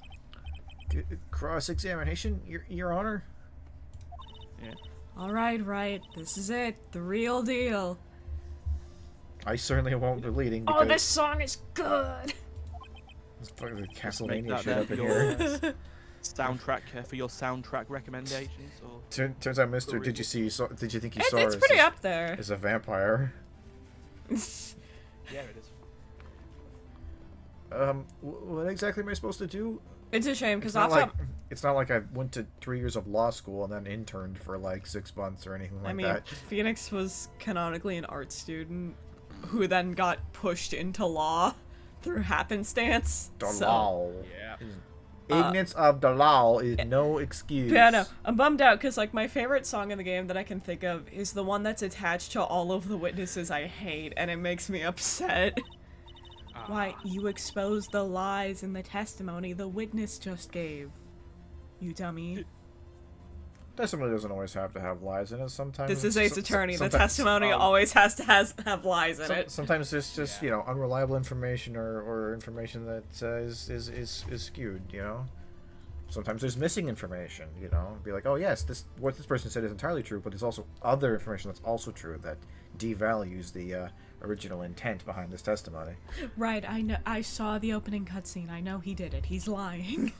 Cross-examination, Your Honor. Yeah. All right, Wright. This is it. The real deal. I certainly won't be leading Oh, because this song is good. it's fucking the Make Castlevania that shit up in your here. soundtrack for your soundtrack recommendations. Or... Turns out, Mister, did you think you saw It's pretty up there. is a vampire? Yeah, it is. What exactly am I supposed to do? It's a shame It's because not off like top. it's not like I went to 3 years of law school and then interned for like 6 months or anything like I mean, that. Phoenix was canonically an art student who then got pushed into law through happenstance. The so. law. Yeah. Ignorance of the law is no excuse. Yeah, no, I'm bummed out because like my favorite song in the game that I can think of is the one that's attached to all of the witnesses I hate, and it makes me upset. Why, you exposed the lies in the testimony the witness just gave. You dummy. Testimony doesn't always have to have lies in it. Sometimes This is Ace Attorney. The sometimes- testimony always has to have lies in it. Sometimes it's just unreliable information or information that is skewed. Sometimes there's missing information. Be like, oh yes, what this person said is entirely true, but there's also other information that's also true that devalues the original intent behind this testimony. Right, I know. I saw the opening cutscene. I know he did it. He's lying.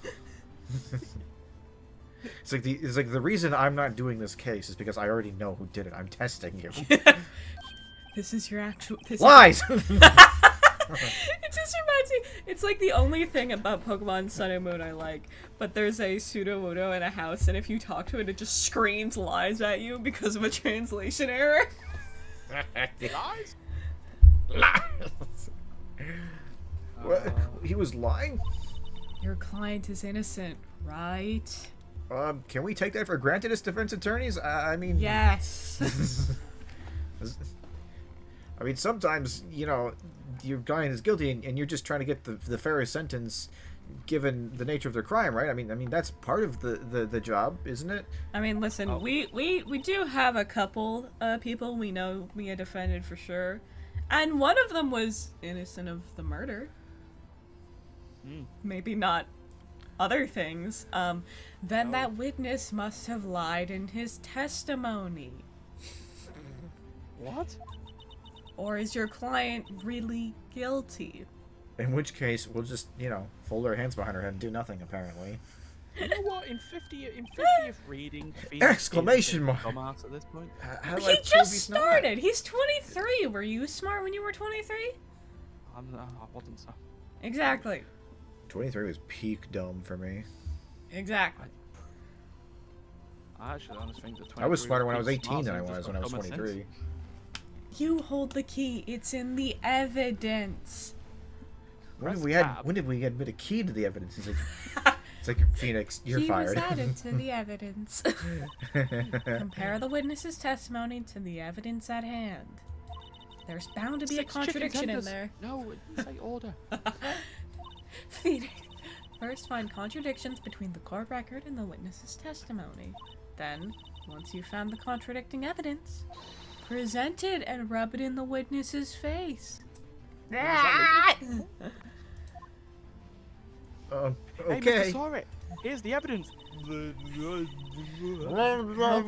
It's like the reason I'm not doing this case is because I already know who did it. I'm testing you. This is your actual. Lies. It just reminds me. It's like the only thing about Pokemon Sun and Moon I like. But there's a Sudowoodo in a house, and if you talk to it, it just screams lies at you because of a translation error. Lies? Lies. What? He was lying? Your client is innocent, right? Can we take that for granted as defense attorneys? I mean... Yes. I mean, sometimes, your client is guilty and you're just trying to get the fairest sentence given the nature of their crime, right? I mean that's part of the job, isn't it? I mean, listen, we do have a couple people we know Mia defended for sure. And one of them was innocent of the murder. Maybe not other things. Then that witness must have lied in his testimony. What? Or is your client really guilty? In which case, we'll just, fold our hands behind our head and do nothing, apparently. You know what? In 50th reading, Exclamation mark. Dumbass at this point. How do I He prove just he's not? started! He's 23! Were you smart when you were 23? I wasn't so. Exactly. 23 was peak dumb for me. Exactly. I actually honestly think that 23 I was smarter when I was pretty 18 than I smart, so was it's when I was got common 23. sense. You hold the key. It's in the evidence. When Press did we admit a key to the evidence? It's like Phoenix, you're He fired. was added to the evidence. Compare the witness's testimony to the evidence at hand. There's bound to be a Six chicken contradiction in tenders. there. No, it didn't say order. Phoenix. First, find contradictions between the court record and the witness's testimony. Then, once you've found the contradicting evidence, present it and rub it in the witness's face. Hey, Okay. Mr. Saw it. Here's the evidence. Open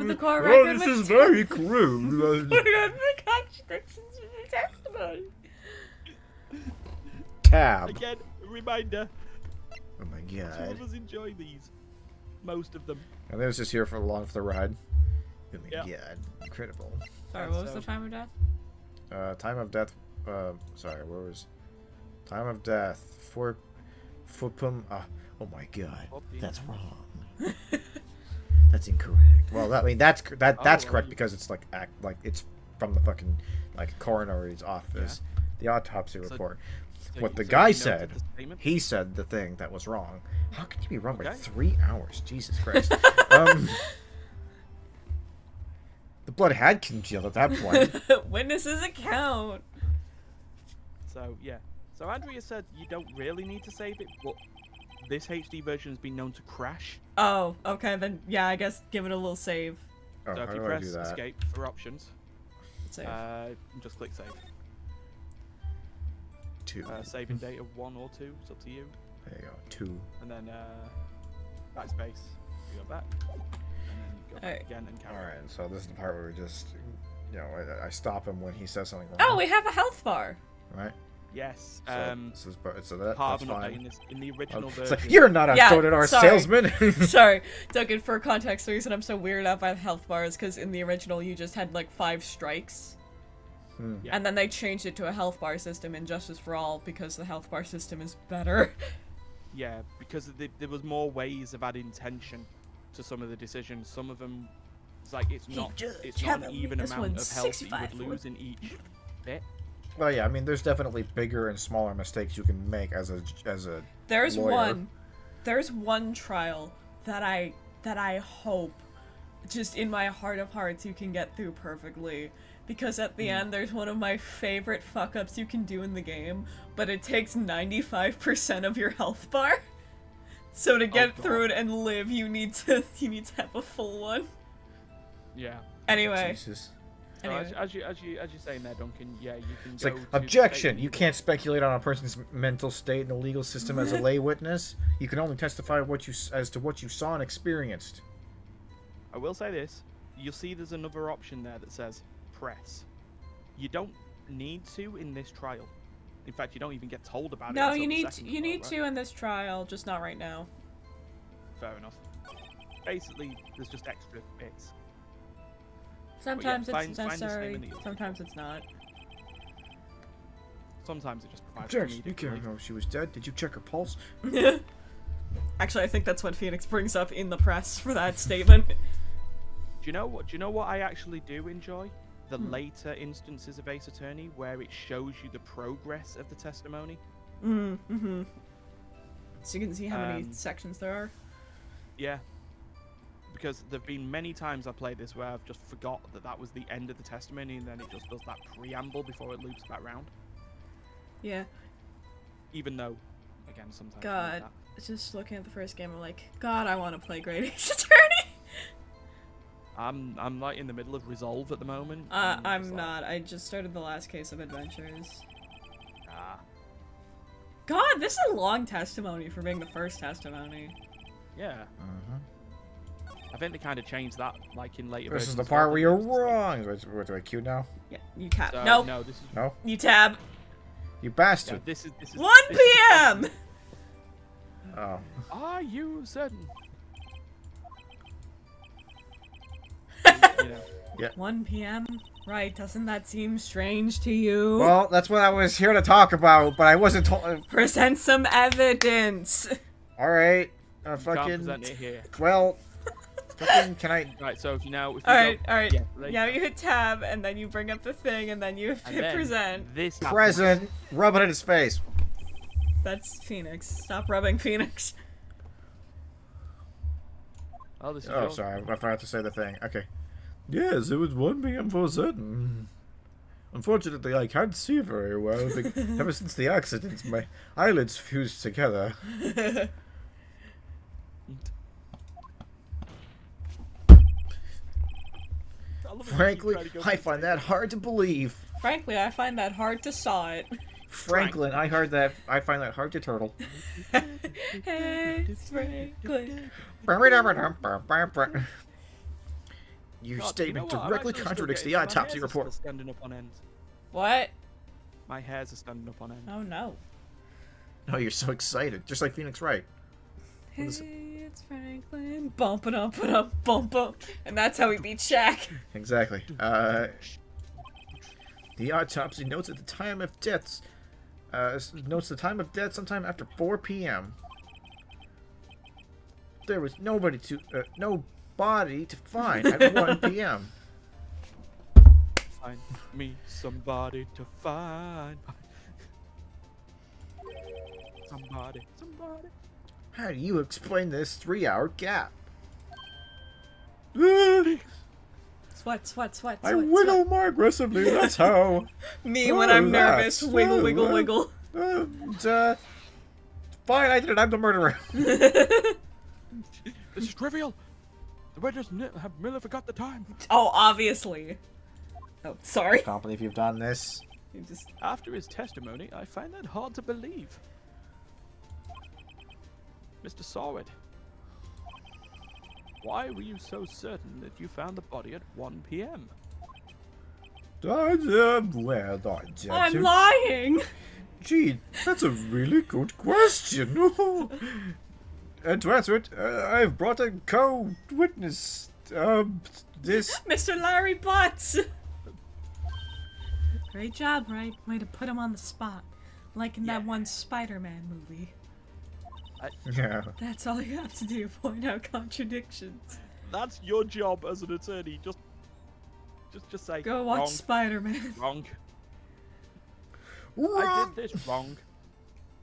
the court record this with is very crude. the contradictions in the testimony. Tab. Again, a reminder. Oh my Two god. of us enjoy these. Most of them. And they was just here for along for the ride. Oh my Yeah. god. Incredible. Sorry, what was the time of death? Time of death. Sorry, where was. Time of death. Fupum. Oh my god. That's wrong. That's incorrect. Well, that's correct because it's it's from the fucking coroner's office, the autopsy report. So what the so guy you noted said. the statement? He said the thing that was wrong. How could you be wrong by Okay. 3 hours? Jesus Christ. The blood had congealed at that point. Witnesses account. So yeah. So Andrea said you don't really need to save it, but this HD version has been known to crash. Oh, okay, then yeah, I guess give it a little save. Oh, So if how you do I do press that? escape for options, Save. just click save. 2. Saving date of 1 or 2, it's up to you. There you go. 2. And then backspace, you go back, and then you go back Alright. again and carry. All right, so this is the part where we just, I stop him when he says something wrong. Oh, we have a health bar. Right. Yes. So that's Part of an fine. update in the original It's version. like, you're not a Yeah, Donut sorry. salesman. Sorry, Duncan, for context, the reason I'm so weirded out by the health bars because in the original you just had like 5 strikes. Yeah. And then they changed it to a health bar system in Justice for All because the health bar system is better. Yeah, because there was more ways of adding tension to some of the decisions. Some of them, it's like it's not an even amount of health that you would lose in each bit. Well, yeah, I mean, there's definitely bigger and smaller mistakes you can make as a There's lawyer. There's one trial that I hope, just in my heart of hearts, you can get through perfectly. Because at the end, there's one of my favorite fuck-ups you can do in the game, but it takes 95% of your health bar. So to get through it and live, you need to have a full one. Yeah. Anyway. Jesus. So Anyway. as you're saying there, Duncan, yeah, you can It's go like, to objection! the You can't speculate on a person's mental state in the legal system as a lay witness. You can only testify as to what you saw and experienced. I will say this. You'll see there's another option there that says press. You don't need to in this trial. In fact, you don't even get told about it. No, until you the need second you trial, need right? to in this trial, just not right now. Fair enough. Basically, there's just extra bits. Sometimes find it's the necessary, statement that you'll- sometimes it's not. Sometimes it just provides Objection! You comedic can't relief. know she was dead. Did you check her pulse? Actually, I think that's what Phoenix brings up in the press for that statement. Do you know what I actually do enjoy? The later instances of Ace Attorney where it shows you the progress of the testimony. Mm-hmm. So you can see how many Um, sections there are. Yeah. Because there've been many times I played this where I've just forgot that was the end of the testimony, and then it just does that preamble before it loops back round. Yeah. Even though, again, sometimes God. that. Just looking at the first game, I'm like, God, I want to play Great Ace Attorney. I'm like in the middle of Resolve at the moment. and I'm just like, not. I just started the last case of Adventures. Ah, God, this is a long testimony for being the first testimony. yeah. Uh-huh. I think they kind of changed that, like in later. This is versions the as part well, where you're didn't they? wrong. Do I cue now? Yeah, you tab. So, Nope. No, this is. No? You tab. You Yeah, bastard. this is. 1 this is- p.m. Oh. Are you certain? You know. 1 p.m. Right? Doesn't that seem strange to you? Well, that's what I was here to talk about, but I wasn't told. Present some evidence. All right. Can't Fucking. present it here. Well. Fucking. Can I? Right, so if you All go, right. Yeah, there Now go. you hit tab, and then you bring up the thing, and then you And hit then present. This happens. Present. Rub it in his face. That's Phoenix. Stop rubbing Phoenix. Oh, this is Oh, yours. sorry. I forgot to say the thing. Okay. Yes, it was 1 p.m. for certain. Unfortunately, I can't see very well. Ever since the accident, my eyelids fused together. I love it when you Frankly, try to go I for find that hard to believe. Frankly, I find that hard to saw it. Franklin, I find that hard to turtle. Hey, it's Franklin. Your God, statement you know what? I'm directly actually still contradicts the getting- my autopsy hairs are report. still standing up on end. What? My hairs are standing up on end. Oh no. Oh, you're so excited. Just like Phoenix Wright. Hey, is it? it's Franklin. Bump it up, it up, bump up. And that's how we beat Shaq. Exactly. The autopsy notes at the time of deaths. Notes the time of death sometime after 4 p.m. There was no body to find at 1 p.m. Find me somebody to find. Somebody. How do you explain this 3-hour gap? Sweat. I wiggle more aggressively, that's how. Me when I'm nervous. Wiggle. Fine, I did it, I'm the murderer. This is trivial. The waiters have merely forgot the time. Oh, obviously. Oh, sorry. I can't believe you've done this. You just... After his testimony, I find that hard to believe. Mr. Sawit, why were you so certain that you found the body at 1 p.m.? I'm lying! Gee, that's a really good question. And to answer it, I've brought a co-witness. This... Mr. Larry Butts! Great job, Wright. Way to put him on the spot. Like in that one Spider-Man movie. Yeah. That's all you have to do, point out contradictions. That's your job as an attorney. Just say Go watch wrong. Spider-Man. Wrong. I did this wrong.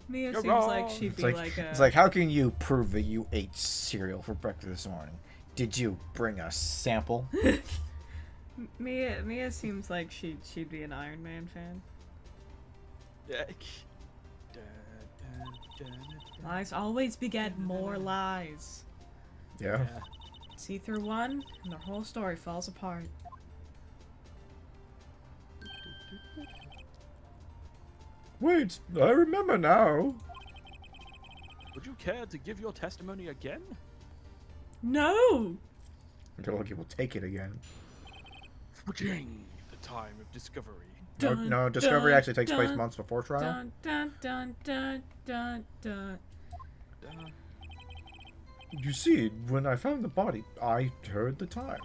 Mia You're seems wrong. like she'd be like a... It's like, how can you prove that you ate cereal for breakfast this morning? Did you bring a sample? Mia seems like she'd be an Iron Man fan. Lies always beget more lies. Yeah. See through one, and the whole story falls apart. Wait, I remember now. Would you care to give your testimony again? No! Until like, will take it again. Switching the time of discovery. No, discovery actually takes place months before trial. Dun, dun, dun, dun, dun, dun. You see, when I found the body, I heard the time.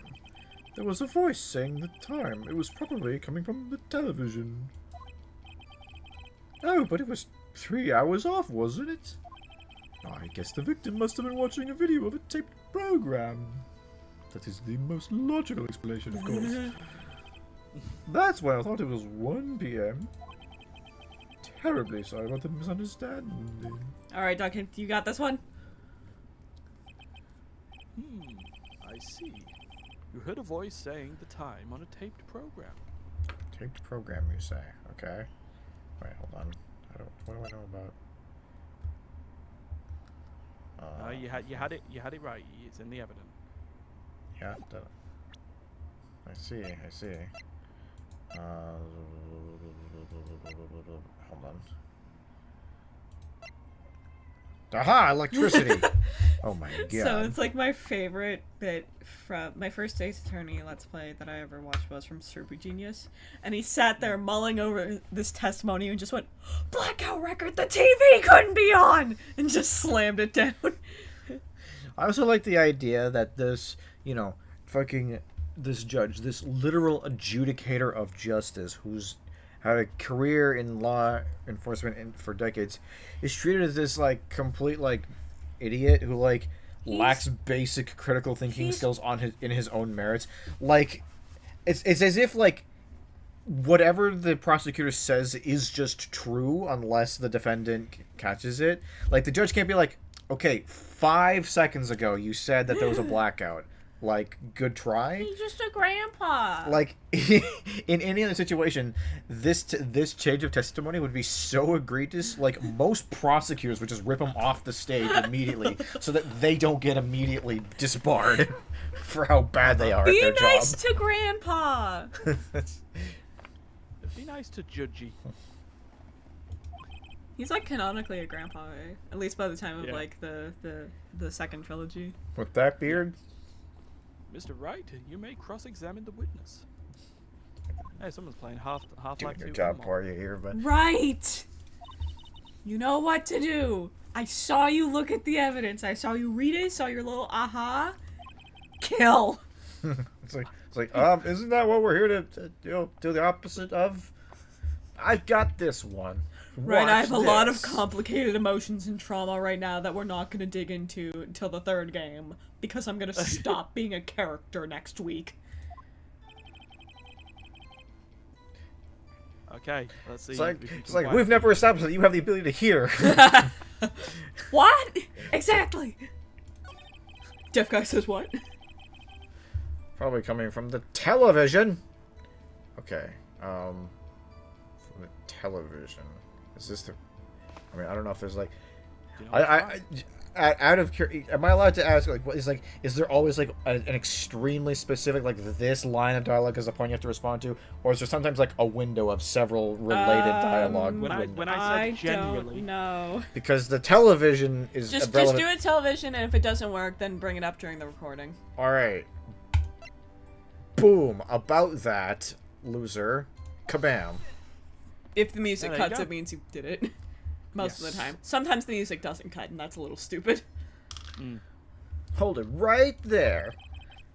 There was a voice saying the time. It was probably coming from the television. Oh, but it was 3 hours off, wasn't it? I guess the victim must have been watching a video of a taped program. That is the most logical explanation, of course. That's why I thought it was 1 p.m. Terribly sorry about the misunderstanding. Alright, Duncan, you got this one? I see. You heard a voice saying the time on a taped program. Taped program, you say? Okay. Wait, hold on. What do I know about? You had it right. It's in the evidence. Yeah. I see. Hold on. Aha! Electricity! Oh my god. So it's like my favorite bit from my first Ace Attorney Let's Play that I ever watched was from Super Genius. And he sat there mulling over this testimony and just went, "Blackout record, the TV couldn't be on!" And just slammed it down. I also like the idea that this, this judge, this literal adjudicator of justice, who's had a career in law enforcement for decades, is treated as this, complete, idiot who, lacks basic critical thinking skills in his own merits. It's as if, whatever the prosecutor says is just true unless the defendant catches it. The judge can't be like, okay, 5 seconds ago you said that there was a blackout. Good try. He's just a grandpa. In any other situation, this change of testimony would be so egregious. Most prosecutors would just rip him off the stage immediately, so that they don't get immediately disbarred for how bad they are at their job. Be nice to grandpa. Be nice to Judgy. He's canonically a grandpa, eh? At least by the time of the second trilogy. With that beard. Mr. Wright, you may cross-examine the witness. Hey, someone's playing Half-Life 2. Doing your job for you here, but... Right! You know what to do. I saw you look at the evidence. I saw you read it, saw your little aha. Kill! It's like, isn't that what we're here to do the opposite of? I've got this one. Right, I have a lot of this. complicated emotions and trauma right now that we're not going to dig into until the third game, because I'm going to stop being a character next week. Okay, let's see. It's like we've never established that you have the ability to hear. What? Exactly. Deaf guy says what? Probably coming from the television. Okay. From the television. Is this the? I mean, I don't know if there's like. You know, Out of am I allowed to ask, like, what is like? Is there always like an extremely specific, like, this line of dialogue is the point you have to respond to, or is there sometimes like a window of several related dialogue? When I said generally, don't know. Because the television is Just relevant. do it television, and if it doesn't work, then bring it up during the recording. All right. Boom. About that, loser. Kabam. If the music Oh, there you cuts, go. it means you did it. Most of Yes. the time. Sometimes the music doesn't cut, and that's a little stupid. Hold it right there.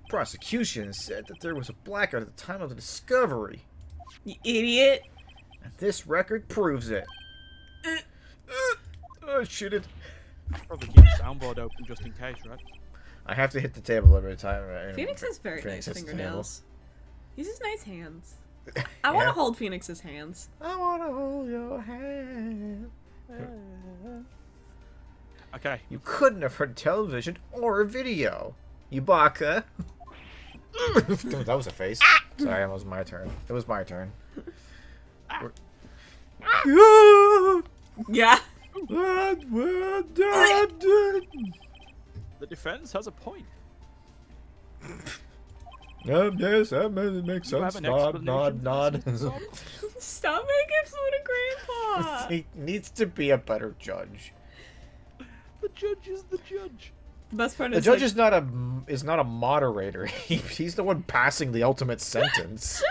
Prosecution said that there was a blackout at the time of the discovery. You idiot. And this record proves it. Oh, shit it. probably keep the soundboard open just in case, right? I have to hit the table every time. Phoenix has very Phoenix nice hits the fingernails. He has nice hands. table. I want to Yeah. hold Phoenix's hands. I want to hold your hand. Okay. You couldn't have heard television or video. You baka. That was a face. Sorry, that was my turn. It was my turn. Yeah. The defense has a point. Yes, that makes You have sense. an Nod, nod, explanation? nod. Stop making fun of Grandpa. He needs to be a better judge. The judge is the judge. The best part The is judge like, is not a moderator. He's the one passing the ultimate sentence.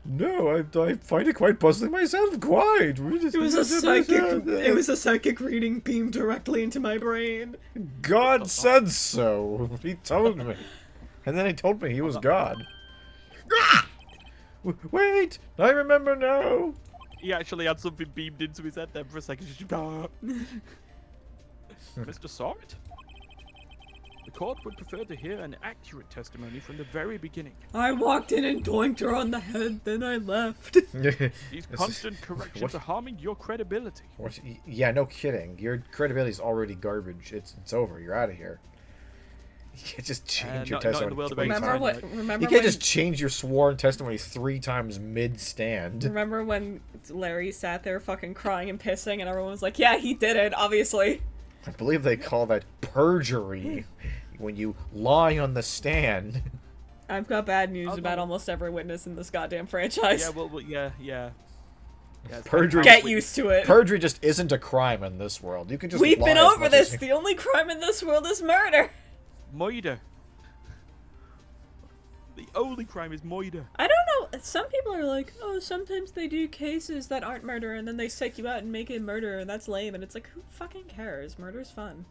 No, I find it quite puzzling myself. Quite. it was a psychic. It was a psychic reading beamed directly into my brain. God said so. He told me, and then he told me he was God. Wait, I remember now. He actually had something beamed into his head then for a second. Mr. Sorrett? The court would prefer to hear an accurate testimony from the very beginning. I walked in and doinked her on the head, then I left. These constant corrections are harming your credibility. Yeah, no kidding. Your credibility's already garbage. It's over. You're out of here. You can't just change your not in the testimony. world of 3 Remember times. Remember what- what? Remember You can't when? just change your sworn testimony 3 times mid-stand. Remember when Larry sat there fucking crying and pissing, and everyone was like, "Yeah, he did it, obviously." I believe they call that perjury when you lie on the stand. I've got bad news Oh, about no. almost every witness in this goddamn franchise. Yeah, well, yeah, it's Perjury- Get used to it. Perjury just isn't a crime in this world. You can just We've lie been as over much this. as you- The only crime in this world is murder. Moida. The only crime is Moida. I don't know. Some people are like, oh, sometimes they do cases that aren't murder, and then they psych you out and make it murder, and that's lame. And it's like, who fucking cares? Murder's fun.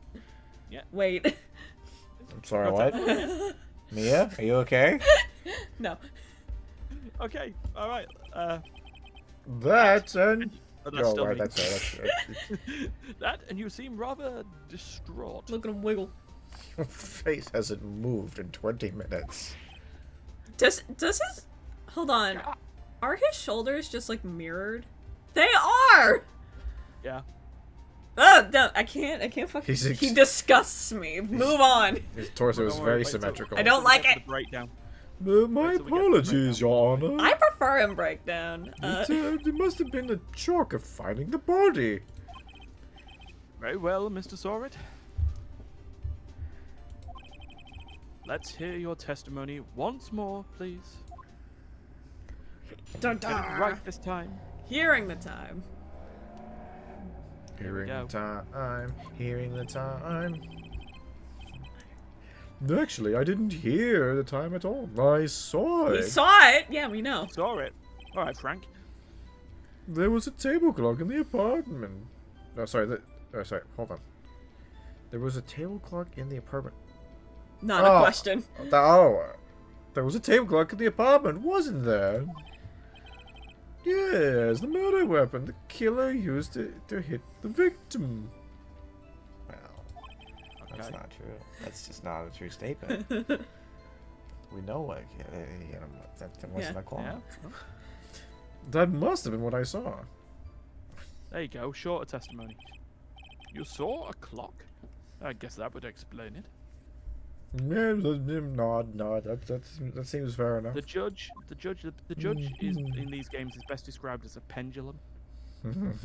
Yeah. Wait. I'm sorry, what? Mia, are you okay? No. Okay, alright. That's and... Oh, that's still right, me. that's That, and you seem rather distraught. Look at him wiggle. Your face hasn't moved in 20 minutes. Does his... Hold on. Are his shoulders just, like, mirrored? They are! Yeah. No, I can't fucking... He's He disgusts me. Move on. His torso is Don't very worry, wait till- symmetrical. I don't like Get to it. the breakdown. My Wait till we get to the apologies, Your Honor. I prefer him breakdown. It must have been the shock of finding the body. Very well, Mr. Sorrett. Let's hear your testimony once more, please. Dun, Get it dun. right this time. Hearing the time. Hearing go. the time, hearing the time. Actually, I didn't hear the time at all. I saw We it. saw it. Yeah, we know. Sorrett. Alright, Frank. There was a table clock in the apartment. No, sorry. Sorry. Hold on. There was a table clock in the apartment. Not Oh. a question. There was a table clock in the apartment, wasn't there? Yes, the murder weapon the killer used to hit the victim. Well, that's Okay. not true. That's just not a true statement. We know, like, that wasn't a clock. Yeah. That must have been what I saw. There you go, shorter testimony. You saw a clock? I guess that would explain it. Nod. That seems fair enough. The judge is in these games is best described as a pendulum.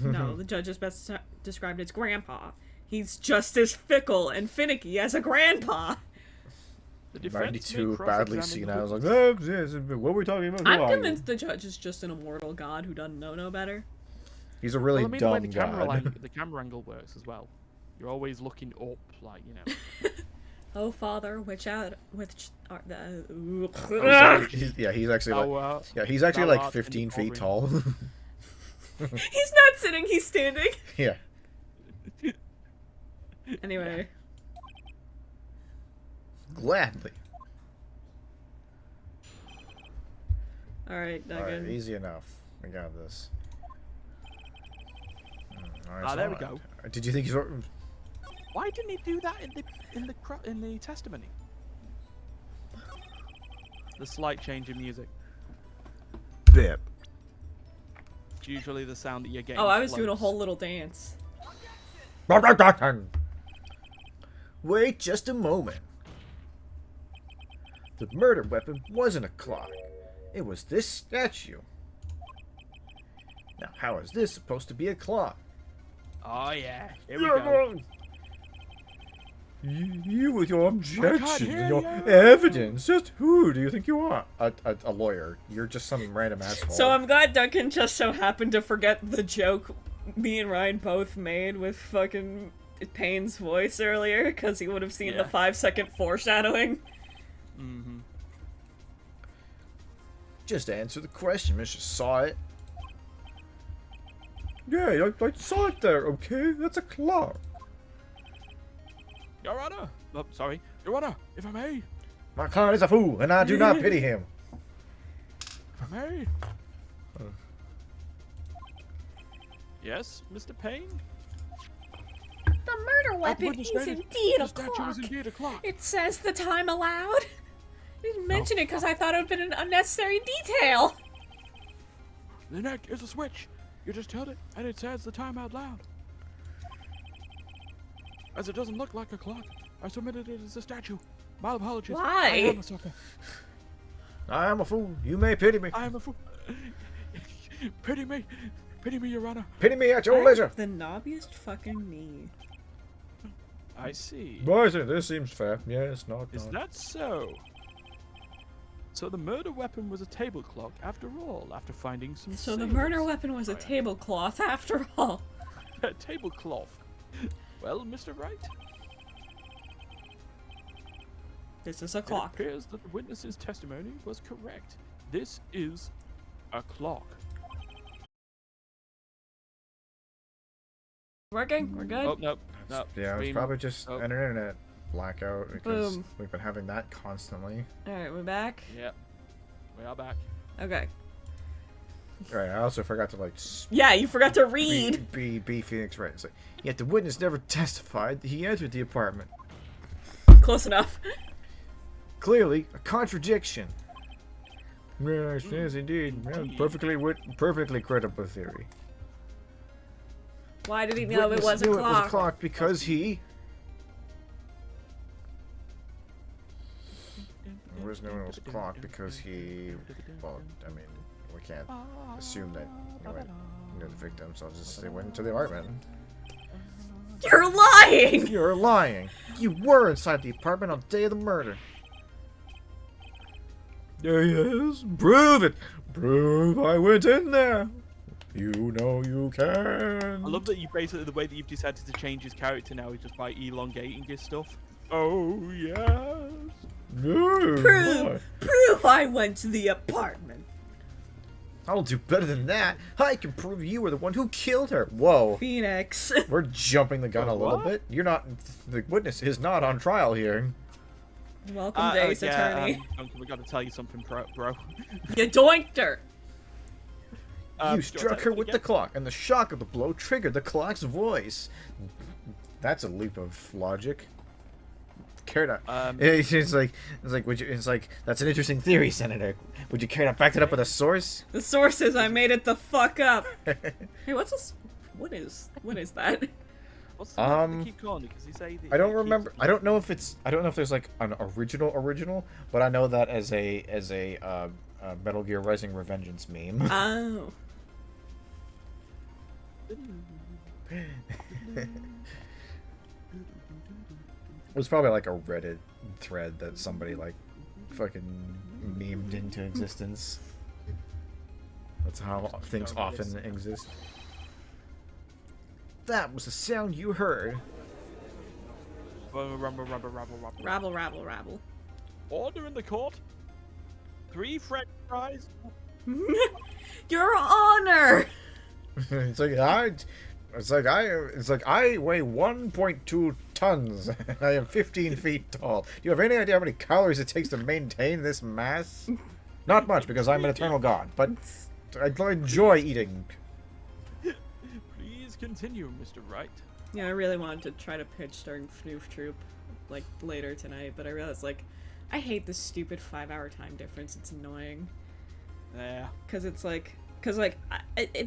No, the judge is best described as grandpa. He's just as fickle and finicky as a grandpa. The defense 92 may badly cross-examine seen. the I was like, witness. what were we talking about? I'm convinced the judge is just an immortal god who doesn't know no better. He's a really Well, I mean, the way dumb the god. the camera angle works as well. You're always looking up, like, you know. Oh, Father, which are the... He's actually he's actually thou like art 15 feet in tall. He's not sitting, he's standing. Yeah. Anyway. Gladly. Alright, Duggan. Alright, easy enough. We got this. There we go. Did you think he's... Why didn't he do that in the testimony? The slight change in music. Bip. It's usually the sound that you're getting. Oh, I was doing a close. whole little dance. Wait just a moment. The murder weapon wasn't a clock. It was this statue. Now, how is this supposed to be a clock? Oh yeah, here we go. You with your objection hear and your you. evidence. Just who do you think you are? A lawyer. You're just some random asshole. So I'm glad Duncan just so happened to forget the joke me and Ryan both made with fucking Payne's voice earlier, because he would have seen the 5-second foreshadowing. Mm-hmm. Just answer the question, Mr. Saw it. Yeah, I saw it there, okay? That's a clock. Your Honor! Oh, sorry. Your Honor, if I may. My client is a fool, and I do not pity him. If I may. Yes, Mr. Payne? The murder weapon witness is stated indeed the a statue clock. is indeed a clock. It says the time allowed. I didn't mention it because I thought it would have been an unnecessary detail. The neck is a switch. You just held it, and it says the time out loud. As it doesn't look like a clock, I submitted it as a statue. My apologies. Why? I am a sucker. I am a fool. You may pity me. I am a fool. Pity me. Pity me, Your Honor. Pity me at your leisure. The knobbiest fucking knee. I see. Boys, this seems fair. Yes, not. Is that so? So the murder weapon was a table clock after all, after finding some So the sails. murder weapon was a tablecloth after all. A tablecloth. Well, Mr. Wright, This is a it clock. appears that the witness's testimony was correct. This is a clock. Working? We're good? Oh, no. No. Yeah, it's Screen. probably just Oh. an internet blackout because Boom. we've been having that constantly. Alright, we're back? Yeah. We are back. Okay. Right, I also forgot to Yeah, you forgot to read! be Phoenix Wright. So, yet the witness never testified that he entered the apartment. Close enough. Clearly, a contradiction. Yes, yes, indeed. Yeah, perfectly credible theory. Why did he know it Witness was a knew it was a clock? clock because he... Witness knew it was a clock because he... Well, I mean, we can't assume that he knew the victim, so I'll just say went into the apartment. You're lying! You're lying. You were inside the apartment on the day of the murder. Yes, prove it. Prove I went in there. You know you can. I love that you basically, the way that you've decided to change his character now is just by elongating his stuff. Oh, yes. No, Prove I went to the apartment. I'll do better than that. I can prove you were the one who killed her. Whoa. Phoenix. We're jumping the gun a little What? bit. You're not... The witness is not on trial here. Welcome, Dave's attorney. Duncan, we got to tell you something, bro. You doinked her. You struck her with the clock, and the shock of the blow triggered the clock's voice. That's a leap of logic. care to? It's like would you? It's like that's an interesting theory, Senator. Would you care to back it up with a source? The source is I made it the fuck up. Hey, what's this? What is that? What's the name they keep calling it? Because you say that I don't remember. I don't know if there's like an original, but I know that as a Metal Gear Rising Revengeance meme. Oh. It was probably like a Reddit thread that somebody like fucking memed into existence. That's how things often exist. That was the sound you heard. Rabble. Rabble. Order in the court. 3 French fries. Your Honor. It's like I weigh 1.2 tons. And I am 15 feet tall. Do you have any idea how many calories it takes to maintain this mass? Not much, because I'm an eternal god, but I enjoy eating. Please continue, Mr. Wright. Yeah, I really wanted to try to pitch during FNUF Troop, like, later tonight, but I realized, like, I hate this stupid 5-hour time difference. It's annoying. Yeah. It's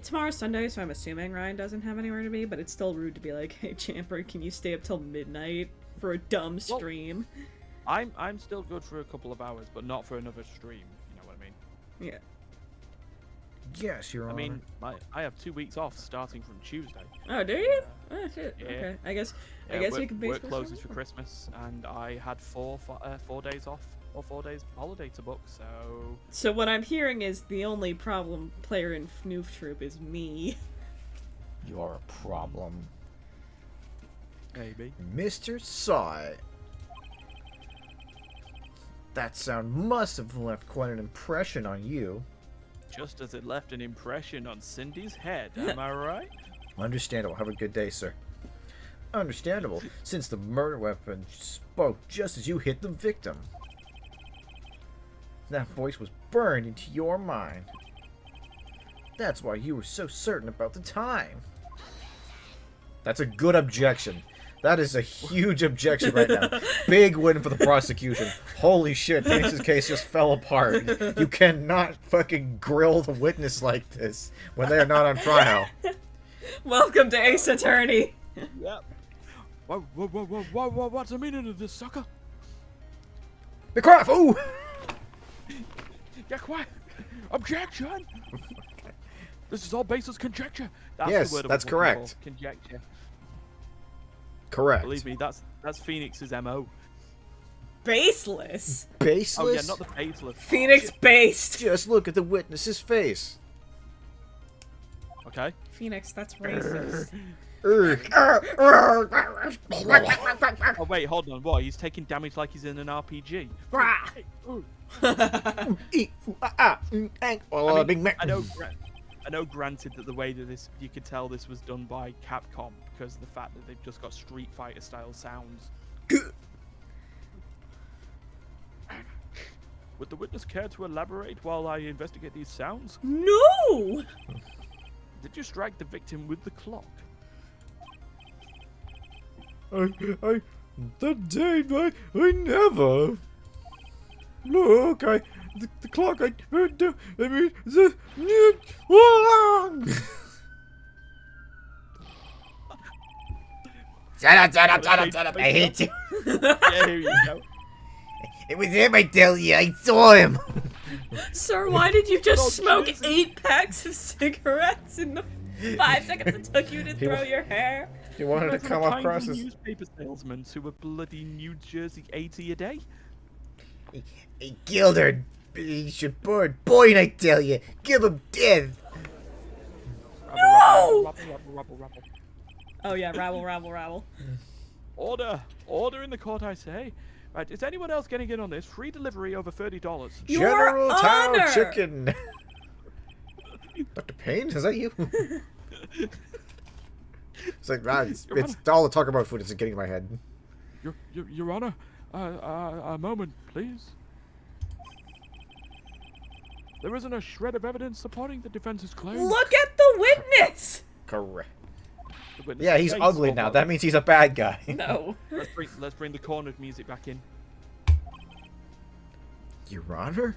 tomorrow's Sunday, so I'm assuming Ryan doesn't have anywhere to be, but it's still rude to be like, hey, Champer, can you stay up till midnight for a dumb stream? Well, I'm still good for a couple of hours, but not for another stream. You know what I mean? Yeah. Yes, Your Honor. I mean, I have 2 weeks off starting from Tuesday. Oh, do you? Oh, shit. Yeah. Okay. I guess we can work closes for Christmas, and I had 4 days off or 4 days holiday to book. So what I'm hearing is the only problem player in FNUF Troop is me. You are a problem. Maybe. Mr. Sai. That sound must have left quite an impression on you. Just as it left an impression on Cindy's head, am I right? Understandable. Have a good day, sir. Understandable, since the murder weapon spoke just as you hit the victim. That voice was burned into your mind. That's why you were so certain about the time. That's a good objection. That is a huge objection right now. Big win for the prosecution. Holy shit, Phoenix's case just fell apart. You cannot fucking grill the witness like this when they are not on trial. Welcome to Ace Attorney. Yep. What's the meaning of this, sucker? Be quiet, fool! Get quiet! Objection! This is all baseless conjecture. That's Yes, the word that's I'm looking correct. for, conjecture. Correct. Believe me, that's Phoenix's MO. Baseless? Baseless? Oh yeah, not the baseless. Phoenix based. Just look at the witness's face. Okay. Phoenix, that's racist. Oh wait, hold on. What? He's taking damage like he's in an RPG. I know. Granted that the way that you could tell this was done by Capcom because of the fact that they've just got Street Fighter style sounds. Would the witness care to elaborate while I investigate these sounds? No! Did you strike the victim with the clock? I never. Look, the clock, I mean, Shut up, I hate you. Yeah, here you go. It was him, I tell you, I saw him. Sir, why did you just smoke 8 packs of cigarettes in the 5 seconds it took you to throw your hair? You wanted to come across as newspaper salesman to a bloody New Jersey 80 a day? He killed her. He should burn. Boy, I tell you, give him death. No! Rabble. Oh yeah, rabble. Order in the court, I say. Right, is anyone else getting in on this? Free delivery over $30. Your General Tao Honor! Chicken. Dr. Payne, is that you? It's like, it's all the talk about food is getting in my head. Your Honor, a moment, please. There isn't a shred of evidence supporting the defense's claim. Look at the witness! Correct. the witness's Yeah, he's face, ugly now. although- That means he's a bad guy. No. Let's bring the cornered music back in. Your Honor?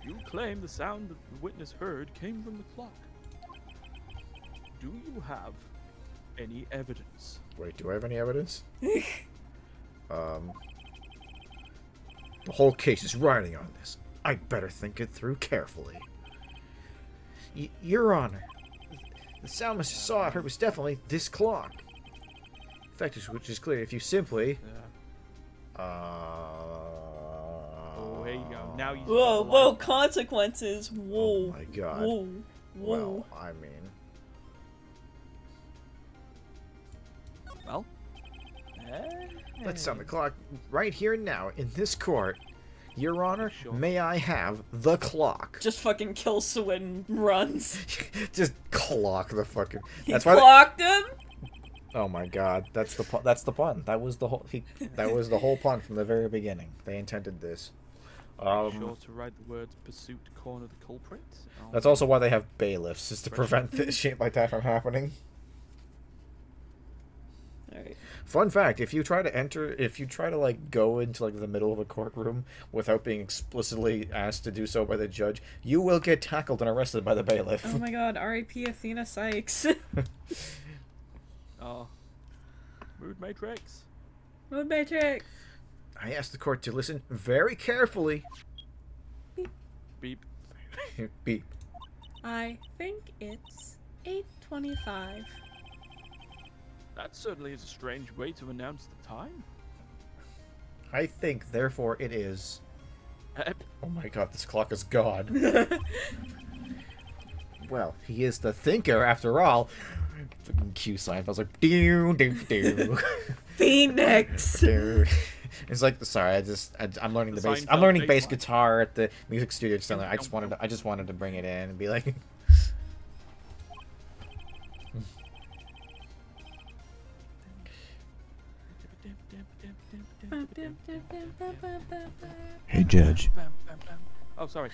You claim the sound that the witness heard came from the clock. Do you have any evidence? Wait, do I have any evidence? The whole case is riding on this. I'd better think it through carefully. Your Honor, the sound Mr. Saw heard was definitely this clock. In fact, which is clear if you simply... Yeah. Oh, here you go. Now you. Whoa, consequences. Whoa. Oh my god. Whoa. Well, I mean... Well. Let's sound the clock right here and now, in this court. Your Honor, Sure. may I have the clock? Just fucking kills Swin and runs. Just clock the fucking... He That's why clocked him? Oh my god, that's the pun. That was the whole that was the whole pun from the very beginning. They intended this. Sure to write the words "pursuit corner the culprit." That's also why they have bailiffs, is to prevent this shit like that from happening. Alright. Fun fact, if you try to like go into like the middle of a courtroom without being explicitly asked to do so by the judge, you will get tackled and arrested by the bailiff. Oh my god, R.I.P. Athena Sykes. Oh. Mood Matrix. Mood Matrix. I asked the court to listen very carefully. Beep. Beep. I think it's 8:25. That certainly is a strange way to announce the time. I think, therefore, it is. Eh, Oh my god, this clock is God. Well, he is the thinker after all. Fucking Q sign. I was like, doo doo doo. Phoenix. Doo. It's like, sorry, I'm learning the bass. I'm Seinfeld learning bass bass line. guitar at the music studio. Just I just wanted to bring it in and be like. Hey, Judge. Oh, sorry.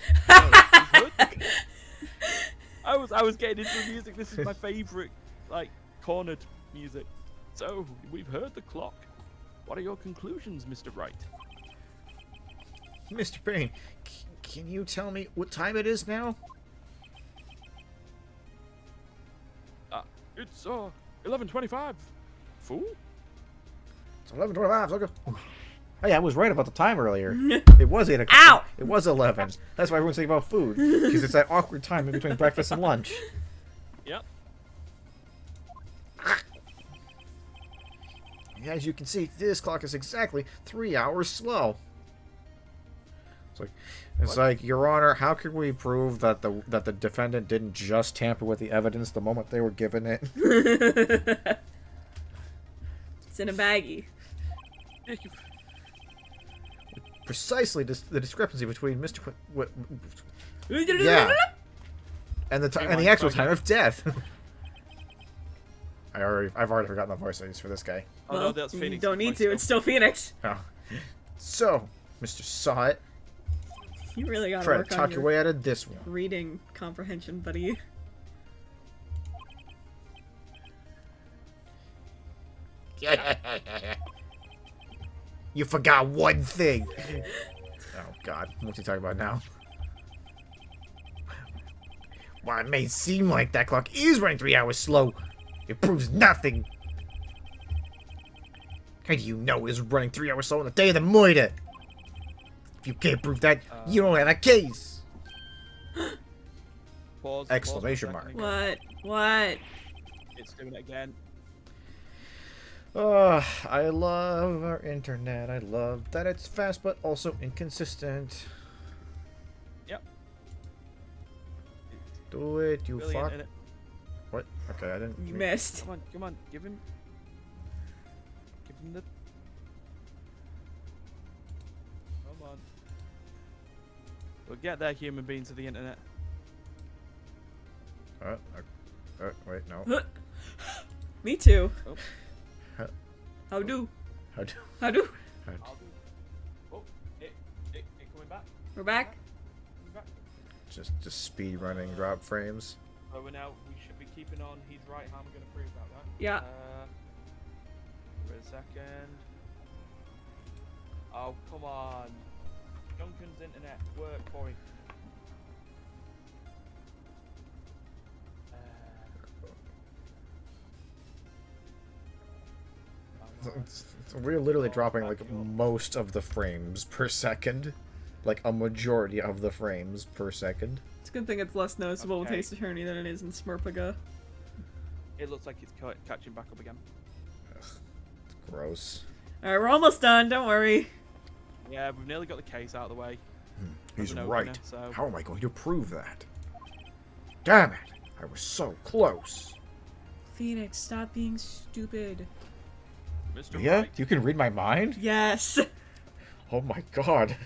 I was getting into the music. This is my favorite, like, cornered music. So, we've heard the clock. What are your conclusions, Mr. Wright? Mr. Payne, can you tell me what time it is now? It's 11:25. Fool. It's 11:25. Look. Oh yeah, I was right about the time earlier. It was 8 o'clock. Ow! It was 11. That's why everyone's thinking about food, because it's that awkward time in between breakfast and lunch. Yep. As you can see, this clock is exactly 3 hours slow. It's like, Your Honor, how can we prove that the defendant didn't just tamper with the evidence the moment they were given it? It's in a baggie. Precisely the discrepancy between Mr. Yeah, and the actual time of death. I've already forgotten the voice I used for this guy. Oh no, that's Phoenix. You don't need to. It's still Phoenix. Oh. So, Mr. Saw It, You really gotta try to work talk on your your way out of this one. reading comprehension, buddy. You forgot one thing. Oh God, what's he talking about now? While it may seem like that clock is running 3 hours slow, it proves nothing. How do you know it was running 3 hours slow on the day of the murder? If you can't prove that, you don't have a case. Pause. Exclamation pause for a mark. second. What? It's doing it again. I love our internet. I love that it's fast but also inconsistent. Yep. Do it, you Brilliant, fuck. innit? What? Okay, I didn't. You missed. Come on, give him the. Come on. We'll get there, human beings of the internet. Wait, no. Me too. Oh. How do? How do? How do? I'll do. Oh, it coming back. We're back. Coming back. Just speed running drop frames. So we should be keeping on. He's right. How am I going to prove that? Right? Yeah. Wait a second. Oh, come on. Duncan's internet work for him. We're literally dropping like most of the frames per second. Like a majority of the frames per second. It's a good thing it's less noticeable with Okay. Ace Attorney than it is in Smurpaga. It looks like it's catching back up again. It's gross. Alright, we're almost done, don't worry. Yeah, we've nearly got the case out of the way. He's As a right. no-brainer, so- How am I going to prove that? Damn it! I was so close. Phoenix, stop being stupid. Mr. Yeah, Wright. you can read my mind? Yes! Oh my god.